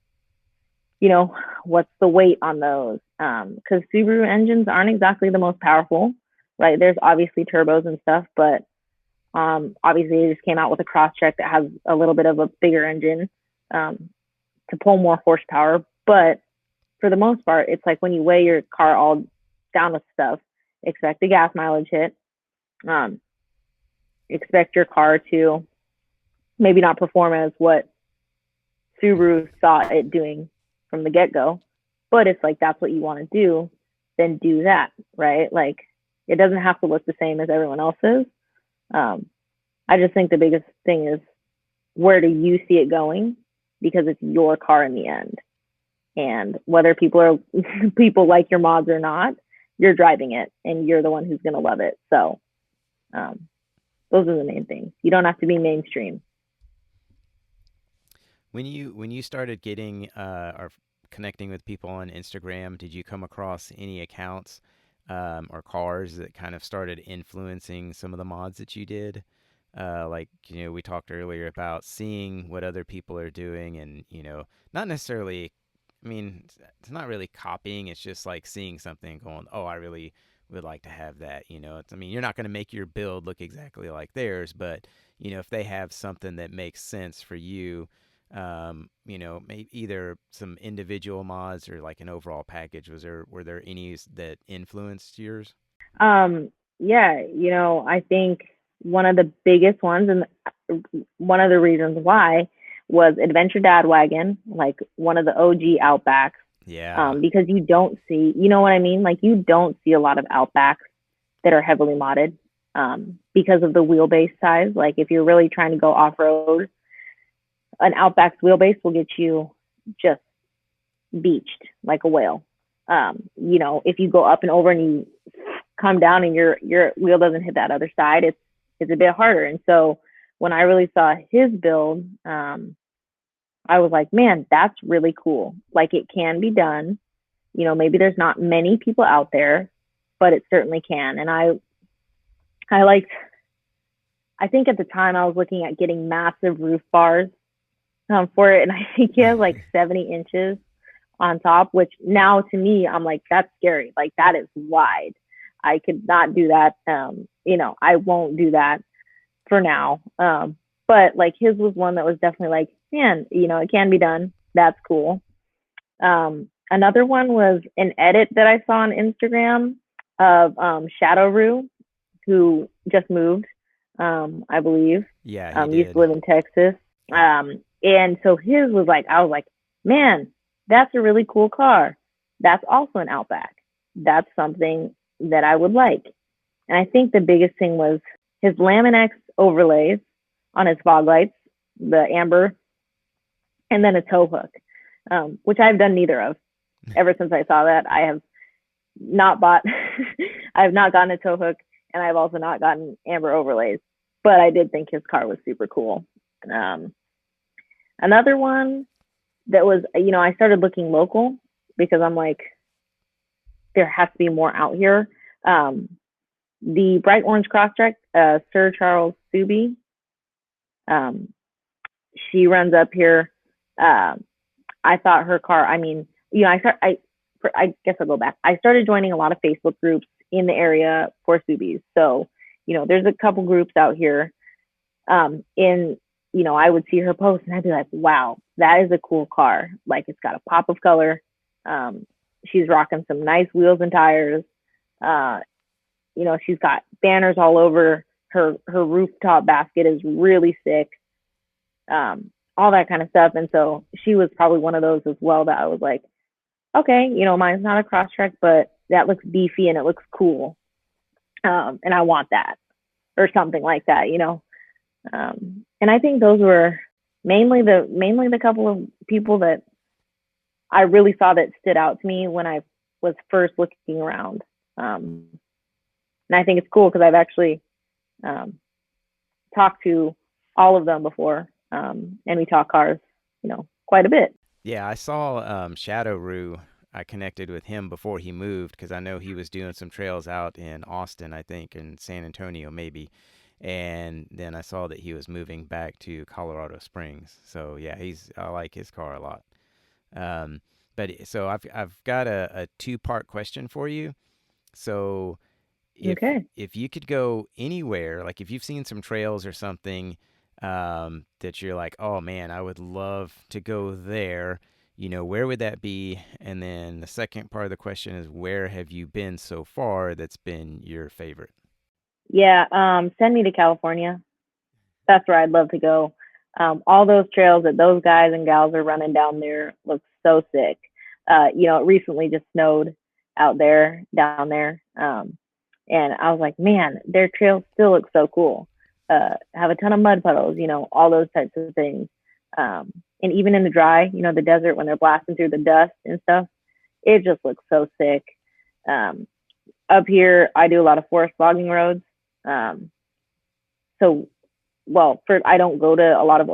what's the weight on those? Because Subaru engines aren't exactly the most powerful, right? There's obviously turbos and stuff, but obviously they just came out with a Crosstrek that has a little bit of a bigger engine to pull more horsepower. But for the most part, it's like when you weigh your car all down with stuff, expect the gas mileage hit. Expect your car to maybe not perform as what Subaru saw it doing from the get-go. But it's like that's what you want to do, then do that, right? Like it doesn't have to look the same as everyone else's. I just think the biggest thing is where do you see it going? Because it's your car in the end. And whether people like your mods or not, you're driving it and you're the one who's going to love it. So those are the main things. You don't have to be mainstream. When you started getting or connecting with people on Instagram, did you come across any accounts or cars that kind of started influencing some of the mods that you did? Like, we talked earlier about seeing what other people are doing and, not necessarily, I mean, it's not really copying. It's just like seeing something going, oh, I really would like to have that. I mean, you're not going to make your build look exactly like theirs, but, if they have something that makes sense for you, maybe either some individual mods or like an overall package, were there any that influenced yours? Yeah, I think one of the biggest ones, and one of the reasons why was Adventure Dad Wagon, like one of the OG Outbacks, Yeah. because you don't see, you know what I mean? Like you don't see a lot of Outbacks that are heavily modded because of the wheelbase size. Like if you're really trying to go off road, an Outback's wheelbase will get you just beached like a whale. If you go up and over and you come down and your wheel doesn't hit that other side, it's a bit harder. And so when I really saw his build, I was like, man, that's really cool. Like it can be done. Maybe there's not many people out there, but it certainly can. And I liked. I think at the time I was looking at getting massive roof bars for it, and I think he has like 70 inches on top, which now to me I'm like that's scary. Like that is wide. I could not do that. I won't do that for now. But like his was one that was definitely like, man, it can be done. That's cool. Another one was an edit that I saw on Instagram of Shadow Roo, who just moved, I believe. Yeah, he Used to did. live in Texas. And so his was like, I was like, man, that's a really cool car. That's also an Outback. That's something that I would like. And I think the biggest thing was his Laminex overlays on his fog lights, the amber, and then a tow hook, which I've done neither of. Ever since I saw that, I have not bought, I have not gotten a tow hook, and I've also not gotten amber overlays. But I did think his car was super cool. Another one that was, I started looking local because I'm like, there has to be more out here. The bright orange crosstrek, Sir Charles Subie, she runs up here. I thought her car. I mean, I guess I'll go back. I started joining a lot of Facebook groups in the area for Subies. So, there's a couple groups out here. I would see her post and I'd be like, wow, that is a cool car. Like it's got a pop of color. She's rocking some nice wheels and tires. She's got banners all over. Her rooftop basket is really sick. All that kind of stuff. And so she was probably one of those as well that I was like, okay, mine's not a Crosstrek, but that looks beefy and it looks cool. And I want that or something like that. And I think those were mainly the couple of people that I really saw that stood out to me when I was first looking around. And I think it's cool because I've actually talked to all of them before, and we talk cars, quite a bit. Yeah, I saw Shadow Roo. I connected with him before he moved because I know he was doing some trails out in Austin, I think, and San Antonio maybe. And then I saw that he was moving back to Colorado Springs. So yeah, I like his car a lot. Um, so I've got a two-part question for you. So if Okay. if you could go anywhere, like if you've seen some trails or something that you're like, oh man, I would love to go there, where would that be? And then the second part of the question is, where have you been so far that's been your favorite? Yeah. Send me to California. That's where I'd love to go. All those trails that those guys and gals are running down there look so sick. It recently just snowed out there, down there. And I was like, man, their trails still look so cool. Have a ton of mud puddles, all those types of things. And even in the dry, the desert when they're blasting through the dust and stuff, it just looks so sick. Up here, I do a lot of forest logging roads. So, I don't go to a lot of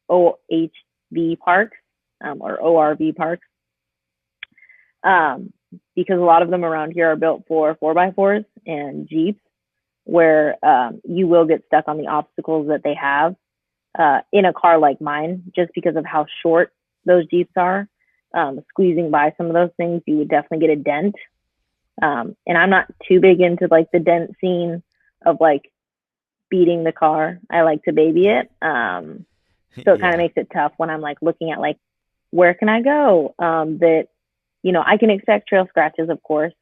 OHV parks or ORV parks because a lot of them around here are built for 4x4s and Jeeps, where you will get stuck on the obstacles that they have in a car like mine, just because of how short those Jeeps are. Squeezing by some of those things, you would definitely get a dent. And I'm not too big into like the dent scene of like beating the car. I like to baby it. So it kind of Yeah. makes it tough when I'm like looking at like, where can I go? That, I can expect trail scratches, of course.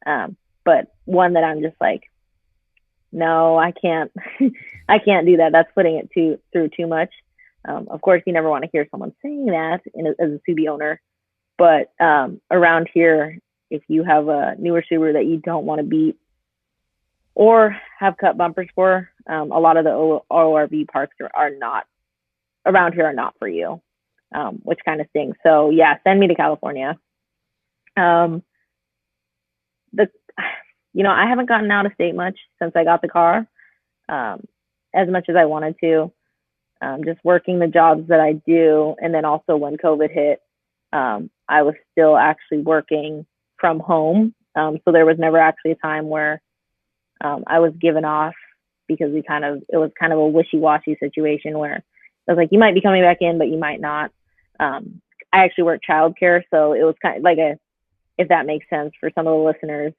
But one that I'm just like, no, I can't. I can't do that. That's putting it through too much. Of course, you never want to hear someone saying that as a Subie owner, but around here, if you have a newer Subaru that you don't want to beat or have cut bumpers for, a lot of the ORV parks are not around here are not for you, which kind of stings. So yeah, send me to California. Um, the I haven't gotten out of state much since I got the car, um, as much as I wanted to. Just working the jobs that I do, and then also when COVID hit, I was still actually working from home. So there was never actually a time where I was given off because it was kind of a wishy-washy situation where I was like, you might be coming back in, but you might not. I actually work childcare, so it was kind of like if that makes sense for some of the listeners.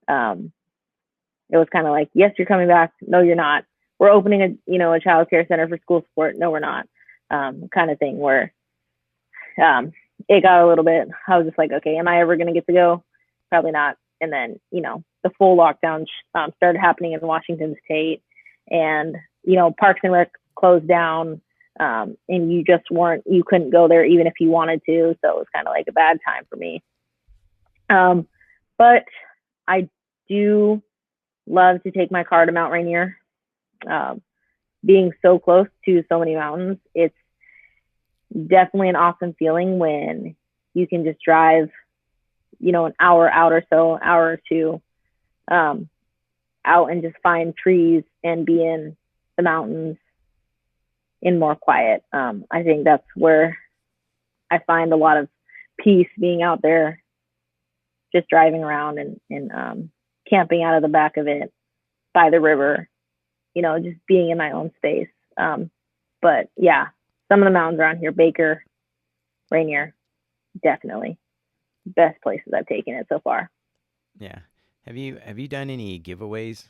Um, it was kind of like, yes, you're coming back. No, you're not. We're opening a child care center for school support. No, we're not. Kind of thing where it got a little bit. I was just like, okay, am I ever going to get to go? Probably not. And then the full lockdown started happening in Washington State, and Parks and Rec closed down, and you couldn't go there even if you wanted to. So it was kind of like a bad time for me. But I do love to take my car to Mount Rainier. Um, Being so close to so many mountains, it's definitely an awesome feeling when you can just drive, an hour out or so, an hour or two, out and just find trees and be in the mountains in more quiet. I think that's where I find a lot of peace being out there, just driving around and camping out of the back of it by the river, just being in my own space. But yeah, some of the mountains around here, Baker, Rainier, definitely best places I've taken it so far. Yeah. Have you done any giveaways,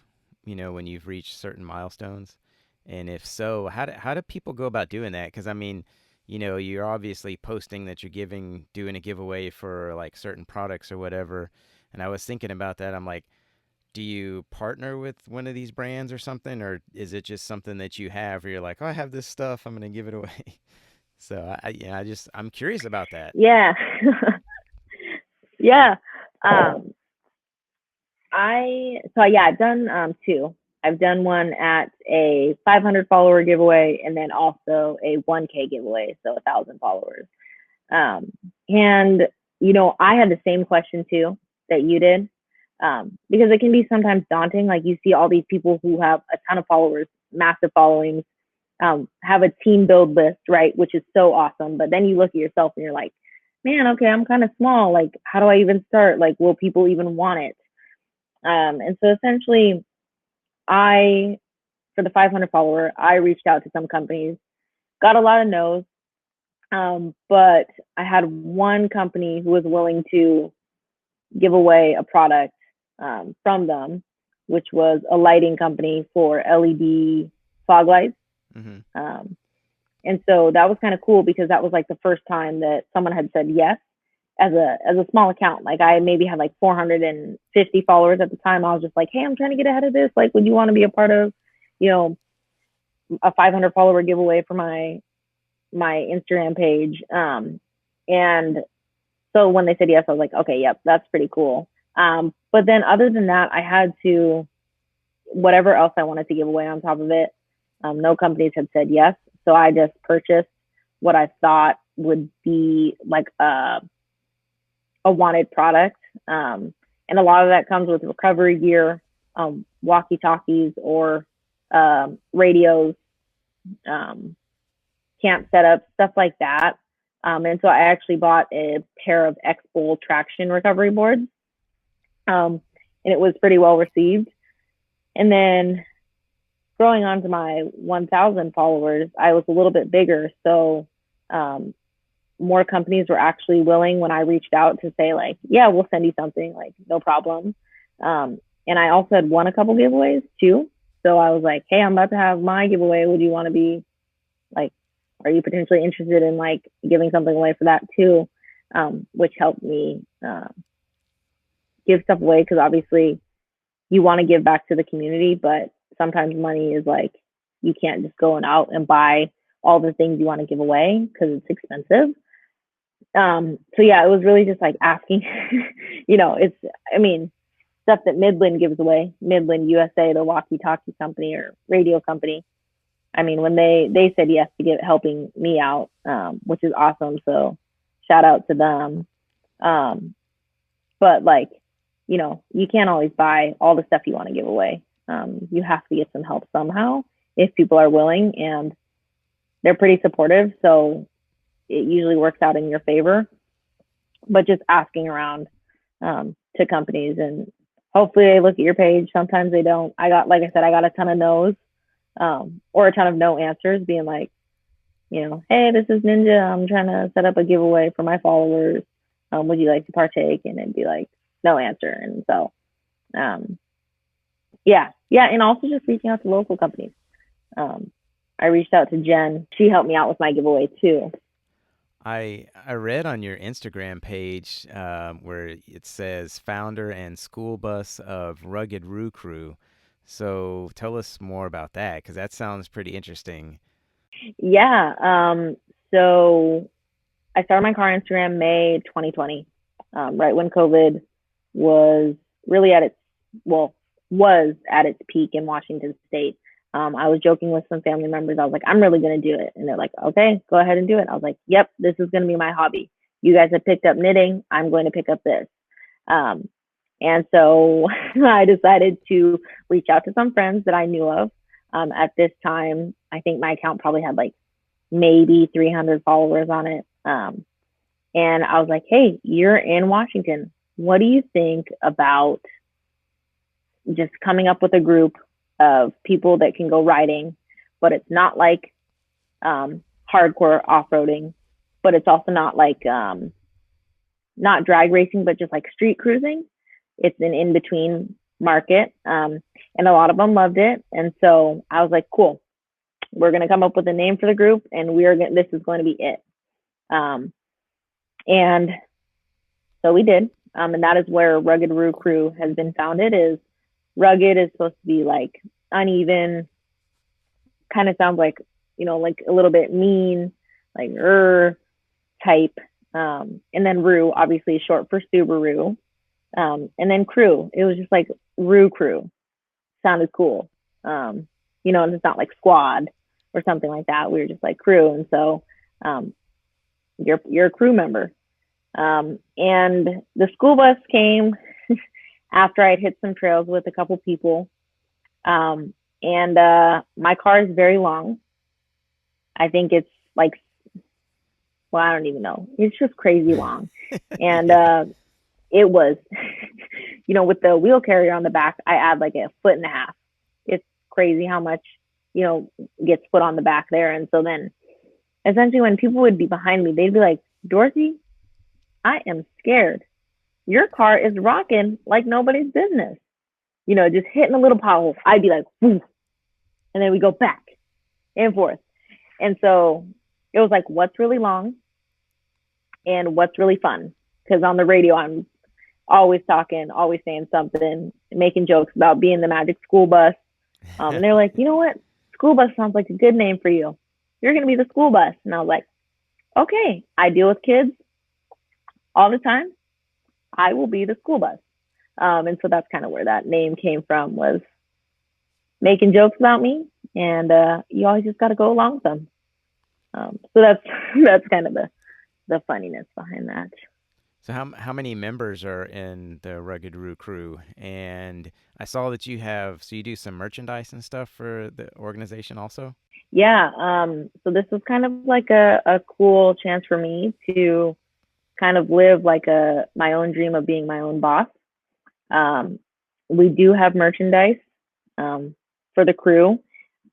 when you've reached certain milestones? And if so, how do people go about doing that? Because I mean, you're obviously posting that you're doing a giveaway for like certain products or whatever. And I was thinking about that. I'm like, do you partner with one of these brands or something, or is it just something that you have where you're like, oh, I have this stuff, I'm gonna give it away? So I'm curious about that. Yeah. Yeah. Um, I've done two. I've done one at a 500 follower giveaway and then also a 1K giveaway, so 1,000 followers. Um, and I had the same question too that you did, because it can be sometimes daunting. Like you see all these people who have a ton of followers, massive followings, have a team build list, right? Which is so awesome. But then you look at yourself and you're like, man, okay, I'm kind of small. Like, how do I even start? Like, will people even want it? And so essentially, I, for the 500 follower, I reached out to some companies, got a lot of no's, but I had one company who was willing to give away a product from them, which was a lighting company for LED fog lights. Hmm. Um, and so that was kind of cool because that was like the first time that someone had said yes as a small account. Like I maybe had like 450 followers at the time. I was just like, hey, I'm trying to get ahead of this. Like, would you want to be a part of, you know, a 500 follower giveaway for my Instagram page? And so when they said yes, I was like, okay, yep, that's pretty cool. But then other than that, I had to whatever else I wanted to give away on top of it. No companies had said yes, so I just purchased what I thought would be like a wanted product. And a lot of that comes with recovery gear, walkie talkies, or radios, camp setups, stuff like that. And so I actually bought a pair of X-Bowl traction recovery boards, and it was pretty well received. And then growing on to my 1,000 followers, I was a little bit bigger. So more companies were actually willing when I reached out to say like, yeah, we'll send you something, like no problem. And I also had won a couple giveaways too. So I was like, hey, I'm about to have my giveaway. Would you want to be like, are you potentially interested in like giving something away for that too? Which helped me give stuff away because obviously you want to give back to the community, but sometimes money is like, you can't just go out and buy all the things you want to give away because it's expensive. So yeah, it was really just like asking, it's, I mean, stuff that Midland gives away, Midland USA, the walkie-talkie company or radio company. I mean, when they said yes to helping me out, which is awesome. So shout out to them. But like, you can't always buy all the stuff you want to give away. You have to get some help somehow if people are willing, and they're pretty supportive. So it usually works out in your favor. But just asking around to companies, and hopefully they look at your page. Sometimes they don't. Like I said, I got a ton of no's, or a ton of no answers, being like, hey, this is Ninja. I'm trying to set up a giveaway for my followers. Would you like to partake? And it'd be like, no answer. And so, yeah. And also just reaching out to local companies. I reached out to Jen. She helped me out with my giveaway too. I read on your Instagram page where it says founder and school bus of Rugged Roo Crew. So tell us more about that, because that sounds pretty interesting. Yeah. So I started my car Instagram May 2020, right when COVID was really was at its peak in Washington State. I was joking with some family members. I was like, I'm really going to do it. And they're like, okay, go ahead and do it. I was like, yep, this is going to be my hobby. You guys have picked up knitting. I'm going to pick up this. And so I decided to reach out to some friends that I knew of. At this time, I think my account probably had like maybe 300 followers on it. And I was like, hey, you're in Washington. What do you think about just coming up with a group of people that can go riding, but it's not like hardcore off-roading, but it's also not like not drag racing, but just like street cruising. It's an in-between market, and a lot of them loved it. And so I was like, cool, we're going to come up with a name for the group, and this is going to be it. And so we did, and that is where Rugged Roo Crew has been founded. Is rugged is supposed to be like uneven, kind of sounds like, like a little bit mean, like type. And then Roo, obviously short for Subaru. And then Crew, it was just like Roo Crew. Sounded cool. And it's not like squad or something like that. We were just like crew. And so you're a crew member. And the school bus came after I'd hit some trails with a couple people. And my car is very long. I think it's like, well, I don't even know. It's just crazy long. And it was, with the wheel carrier on the back, I add like 1.5 feet. It's crazy how much, gets put on the back there. And so then essentially when people would be behind me, they'd be like, Dorothy, I am scared. Your car is rocking like nobody's business. Just hitting a little pothole. I'd be like, whoo. And then we go back and forth. And so it was like, what's really long and what's really fun? Because on the radio, I'm always talking, always saying something, making jokes about being the magic school bus. And they're like, you know what? School bus sounds like a good name for you. You're going to be the school bus. And I was like, okay, I deal with kids all the time. I will be the school bus. And so that's kind of where that name came from, was making jokes about me. And you always just got to go along with them. So that's kind of the funniness behind that. So how many members are in the Rugged Roo Crew? And I saw that you do some merchandise and stuff for the organization also? Yeah. So this was kind of like a cool chance for me to kind of live like my own dream of being my own boss. We do have merchandise for the crew,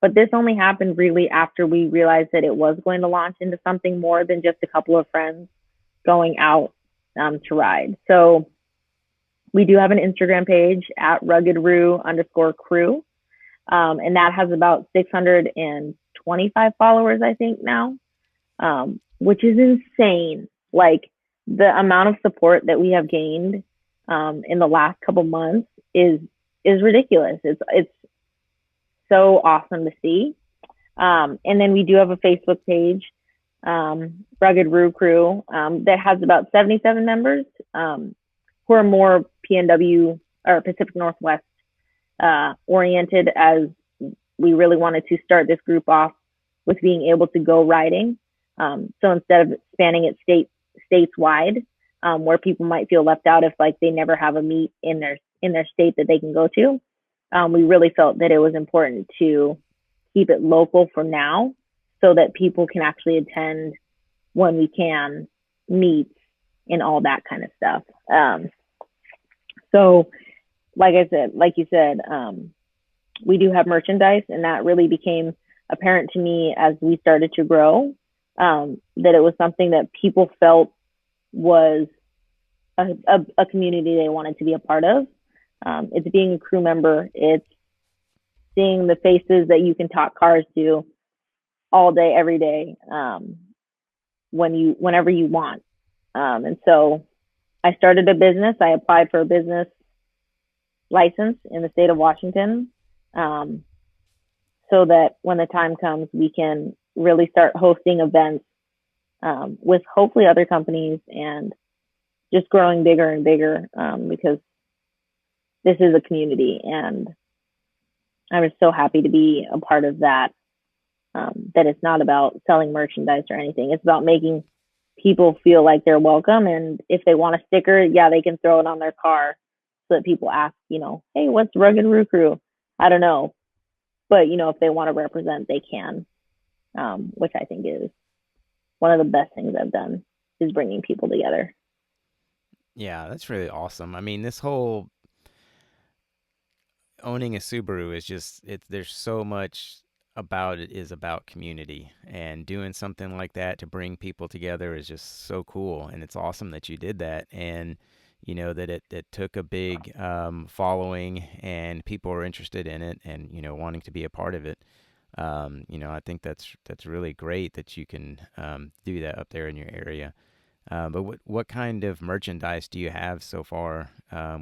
but this only happened really after we realized that it was going to launch into something more than just a couple of friends going out to ride. So we do have an Instagram page at ruggedroo_crew. And that has about 625 followers, I think now, which is insane. Like the amount of support that we have gained in the last couple months is ridiculous. It's so awesome to see. And then we do have a Facebook page, Rugged Roo Crew, that has about 77 members, who are more PNW or Pacific Northwest oriented, as we really wanted to start this group off with being able to go riding. So instead of spanning it statewide, where people might feel left out if like they never have a meet in their state that they can go to, we really felt that it was important to keep it local for now, so that people can actually attend when we can meet and all that kind of stuff. So, like you said, we do have merchandise, and that really became apparent to me as we started to grow, that it was something that people felt was a community they wanted to be a part of. It's being a crew member. It's seeing the faces that you can talk cars to all day, every day, whenever you want. And so I started a business. I applied for a business license in the state of Washington, so that when the time comes, we can really start hosting events with hopefully other companies, and just growing bigger and bigger, because this is a community, and I was so happy to be a part of that. That it's not about selling merchandise or anything. It's about making people feel like they're welcome, and if they want a sticker, yeah, they can throw it on their car, so that people ask, hey, what's Rugged Roo Crew? I don't know, but if they want to represent, they can, which I think is one of the best things I've done, is bringing people together. Yeah, that's really awesome. I mean, this whole owning a Subaru is just there's so much about it is about community, and doing something like that to bring people together is just so cool, and it's awesome that you did that, and that it took a big following, and people are interested in it, and wanting to be a part of it. I think that's really great that you can do that up there in your area. But what kind of merchandise do you have so far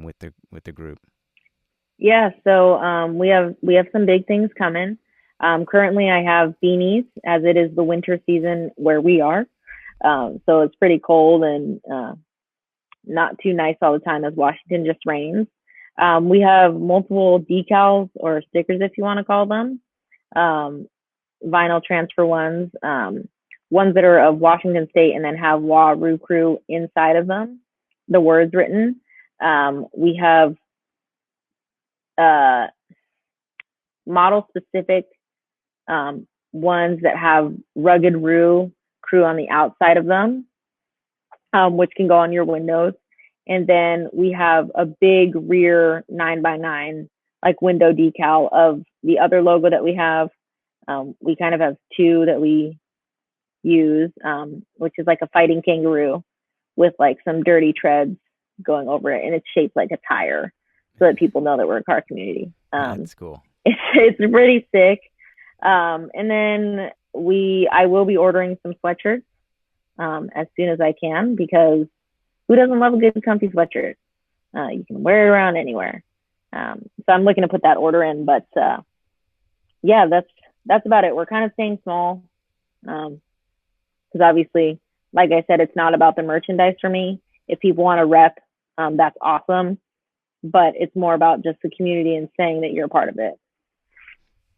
with the group? Yeah, so we have some big things coming. Currently, I have beanies, as it is the winter season where we are. So it's pretty cold, and not too nice all the time, as Washington just rains. We have multiple decals, or stickers, if you want to call them, vinyl transfer ones, ones that are of Washington State and then have Roo Crew inside of them, the words written. We have model specific ones that have Rugged Roo Crew on the outside of them, which can go on your windows. And then we have a big rear 9x9 like window decal of the other logo that we have. We kind of have two that we use, which is like a fighting kangaroo with like some dirty treads going over it, and it's shaped like a tire, so that people know that we're a car community. That's cool. It's pretty sick. And then I will be ordering some sweatshirts as soon as I can, because who doesn't love a good comfy sweatshirt? You can wear it around anywhere. So I'm looking to put that order in, but yeah, that's about it. We're kind of staying small, because obviously, like I said, it's not about the merchandise for me. If people want to rep, that's awesome, but it's more about just the community and saying that you're a part of it.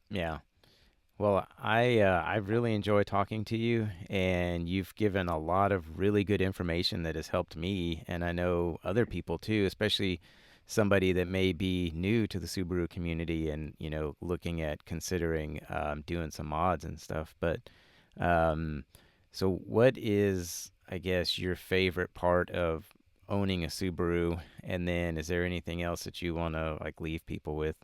Yeah. Well, I really enjoy talking to you, and you've given a lot of really good information that has helped me, and I know other people too, especially somebody that may be new to the Subaru community, and looking at considering doing some mods and stuff. But so, what is, I guess, your favorite part of owning a Subaru, and then is there anything else that you want to like leave people with?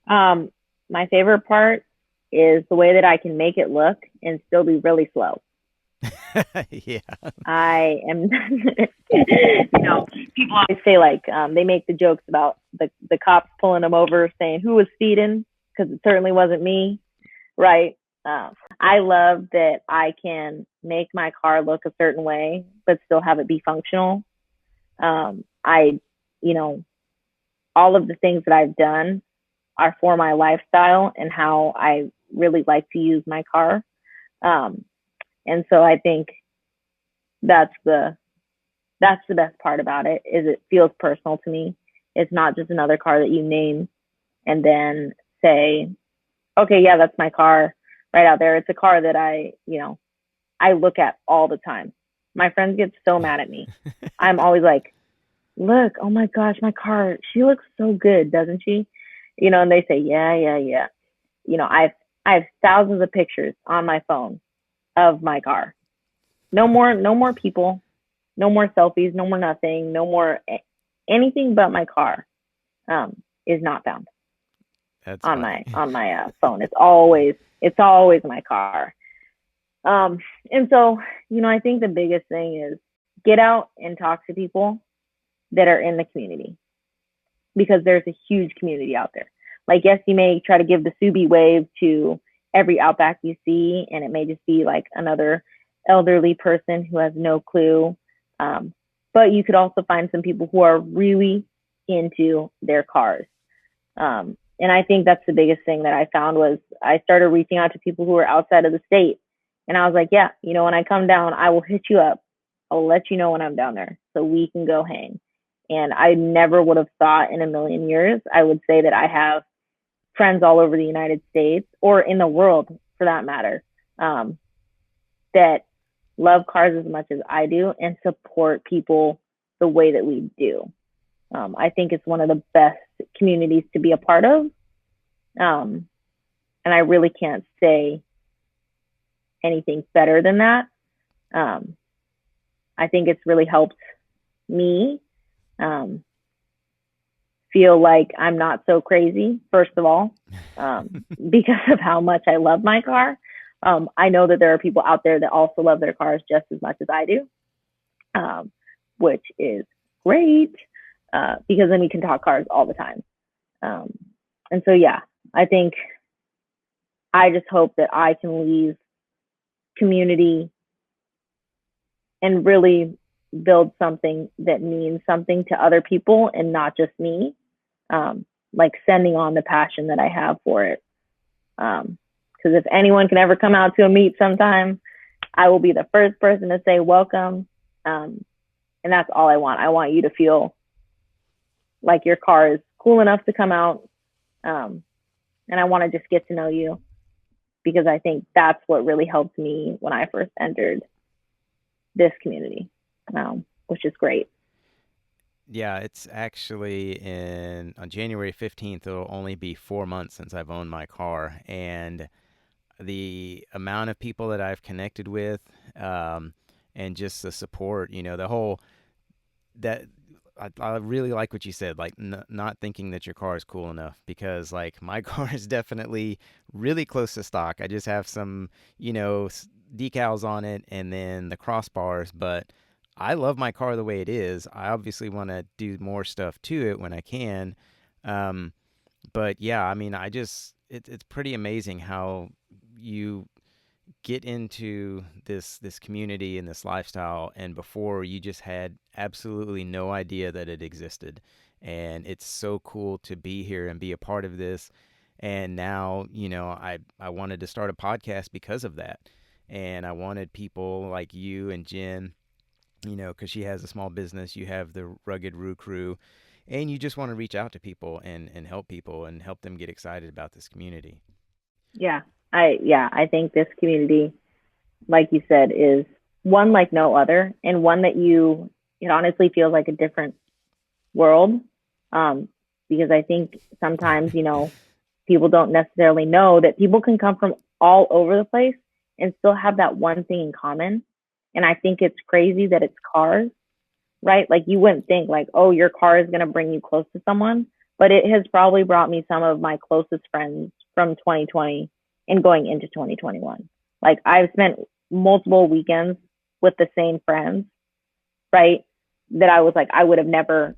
My favorite part is the way that I can make it look and still be really slow. Yeah. I am, people always say like, they make the jokes about the cops pulling them over saying who was speeding, because it certainly wasn't me, right? I love that I can make my car look a certain way, but still have it be functional. I, all of the things that I've done are for my lifestyle and how I really like to use my car. And so I think that's the best part about it, is it feels personal to me. It's not just another car that you name and then say, okay, yeah, that's my car right out there. It's a car that I look at all the time. My friends get so mad at me. I'm always like, look, oh my gosh, my car, she looks so good, doesn't she? And they say, yeah, yeah, yeah. I have thousands of pictures on my phone of my car. No more people, no more selfies, no more nothing, no more anything but my car is not found That's on funny. my phone. It's always my car. And so, I think the biggest thing is get out and talk to people that are in the community, because there's a huge community out there. Like, yes, you may try to give the Subie wave to every Outback you see, and it may just be like another elderly person who has no clue. But you could also find some people who are really into their cars. And I think that's the biggest thing that I found was I started reaching out to people who were outside of the state. And I was like, yeah, when I come down, I will hit you up. I'll let you know when I'm down there so we can go hang. And I never would have thought in a million years I would say that I have friends all over the United States, or in the world for that matter, that love cars as much as I do and support people the way that we do. I think it's one of the best communities to be a part of. And I really can't say anything better than that. I think it's really helped me feel like I'm not so crazy, first of all, because of how much I love my car. I know that there are people out there that also love their cars just as much as I do, which is great, because then we can talk cars all the time. And so, yeah, I think I just hope that I can leave community and really build something that means something to other people and not just me, like sending on the passion that I have for it. Because if anyone can ever come out to a meet sometime, I will be the first person to say welcome. And that's all I want. I want you to feel like your car is cool enough to come out. And I want to just get to know you, because I think that's what really helped me when I first entered this community, which is great. Yeah, it's actually on January 15th, it'll only be 4 months since I've owned my car. And the amount of people that I've connected with, and just the support, the whole, that I really like what you said, like not thinking that your car is cool enough, because like my car is definitely really close to stock. I just have some, decals on it and then the crossbars, but I love my car the way it is. I obviously want to do more stuff to it when I can. But yeah, I mean, it's pretty amazing how you get into this community and this lifestyle, and before you just had absolutely no idea that it existed. And it's so cool to be here and be a part of this. And now, I wanted to start a podcast because of that. And I wanted people like you and Jen, because she has a small business, you have the Rugged Roo Crew, and you just want to reach out to people and help people and help them get excited about this community. Yeah, I think this community, like you said, is one like no other, and one that it honestly feels like a different world. Because I think sometimes, people don't necessarily know that people can come from all over the place and still have that one thing in common. And I think it's crazy that it's cars, right? Like, you wouldn't think like, oh, your car is going to bring you close to someone, but it has probably brought me some of my closest friends from 2020 and going into 2021. Like, I've spent multiple weekends with the same friends, right? That I was like, I would have never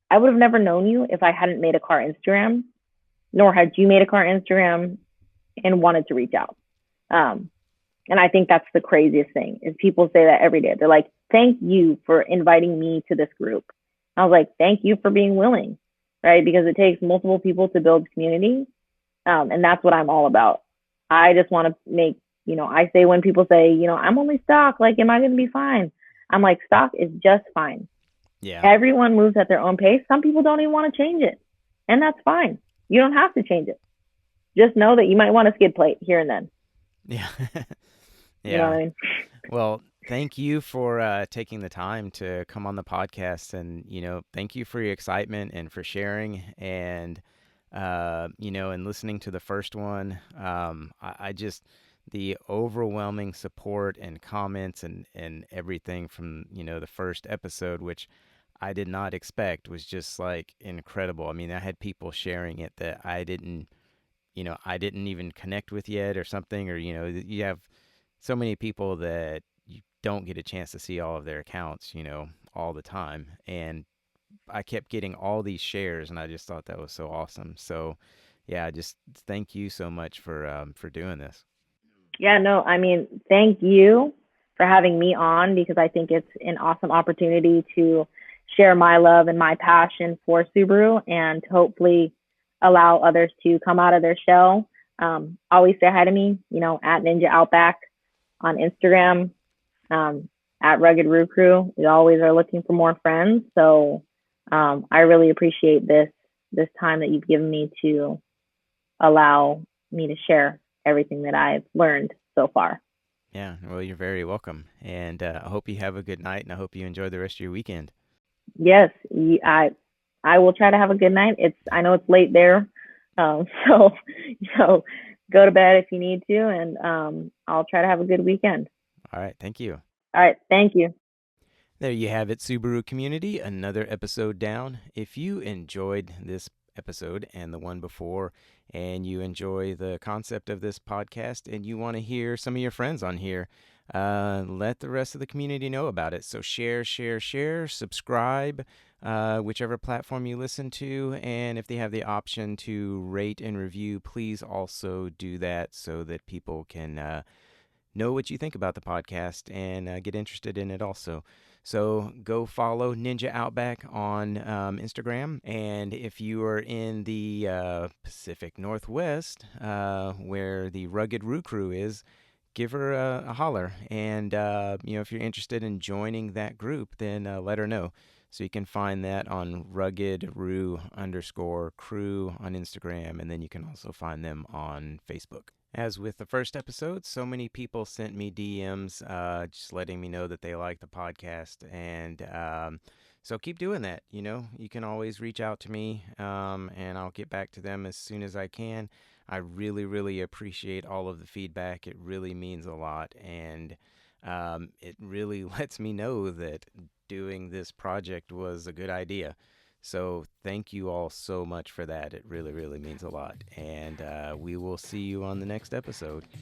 known you if I hadn't made a car Instagram, nor had you made a car Instagram and wanted to reach out. And I think that's the craziest thing, is people say that every day. They're like, thank you for inviting me to this group. I was like, thank you for being willing, right? Because it takes multiple people to build community. And that's what I'm all about. I just want to make, I say when people say, I'm only stock, like, am I going to be fine? I'm like, stock is just fine. Yeah. Everyone moves at their own pace. Some people don't even want to change it. And that's fine. You don't have to change it. Just know that you might want a skid plate here and then. Yeah. You know what Yeah. I mean? Well, thank you for taking the time to come on the podcast, and thank you for your excitement and for sharing, and and listening to the first one. I just the overwhelming support and comments and everything from the first episode, which I did not expect, was just like incredible. I mean, I had people sharing it that I didn't even connect with yet or something, or you have so many people that you don't get a chance to see all of their accounts, all the time. And I kept getting all these shares, and I just thought that was so awesome. So, yeah, just thank you so much for doing this. Yeah, no, I mean, thank you for having me on because I think it's an awesome opportunity to share my love and my passion for Subaru and to hopefully allow others to come out of their shell. Always say hi to me, at Ninja Outback on Instagram, at Rugged Roo Crew. We always are looking for more friends. So I really appreciate this time that you've given me to allow me to share everything that I've learned so far. Yeah, well, you're very welcome. And I hope you have a good night, and I hope you enjoy the rest of your weekend. Yes, I will try to have a good night. I know it's late there, so go to bed if you need to, and I'll try to have a good weekend. All right, thank you. All right, thank you. There you have it, Subaru community, another episode down. If you enjoyed this episode and the one before, and you enjoy the concept of this podcast, and you want to hear some of your friends on here, let the rest of the community know about it. So share, share, share, subscribe, whichever platform you listen to, and if they have the option to rate and review, please also do that so that people can know what you think about the podcast and get interested in it also. So go follow Ninja Outback on Instagram. And if you are in the Pacific Northwest, where the Rugged Roo Crew is, give her a holler. And, if you're interested in joining that group, then let her know. So you can find that on Rugged Roo _ crew on Instagram. And then you can also find them on Facebook. As with the first episode, so many people sent me DMs just letting me know that they like the podcast. And so keep doing that. You can always reach out to me and I'll get back to them as soon as I can. I really, really appreciate all of the feedback. It really means a lot. And it really lets me know that doing this project was a good idea. So thank you all so much for that. It really, really means a lot. And we will see you on the next episode.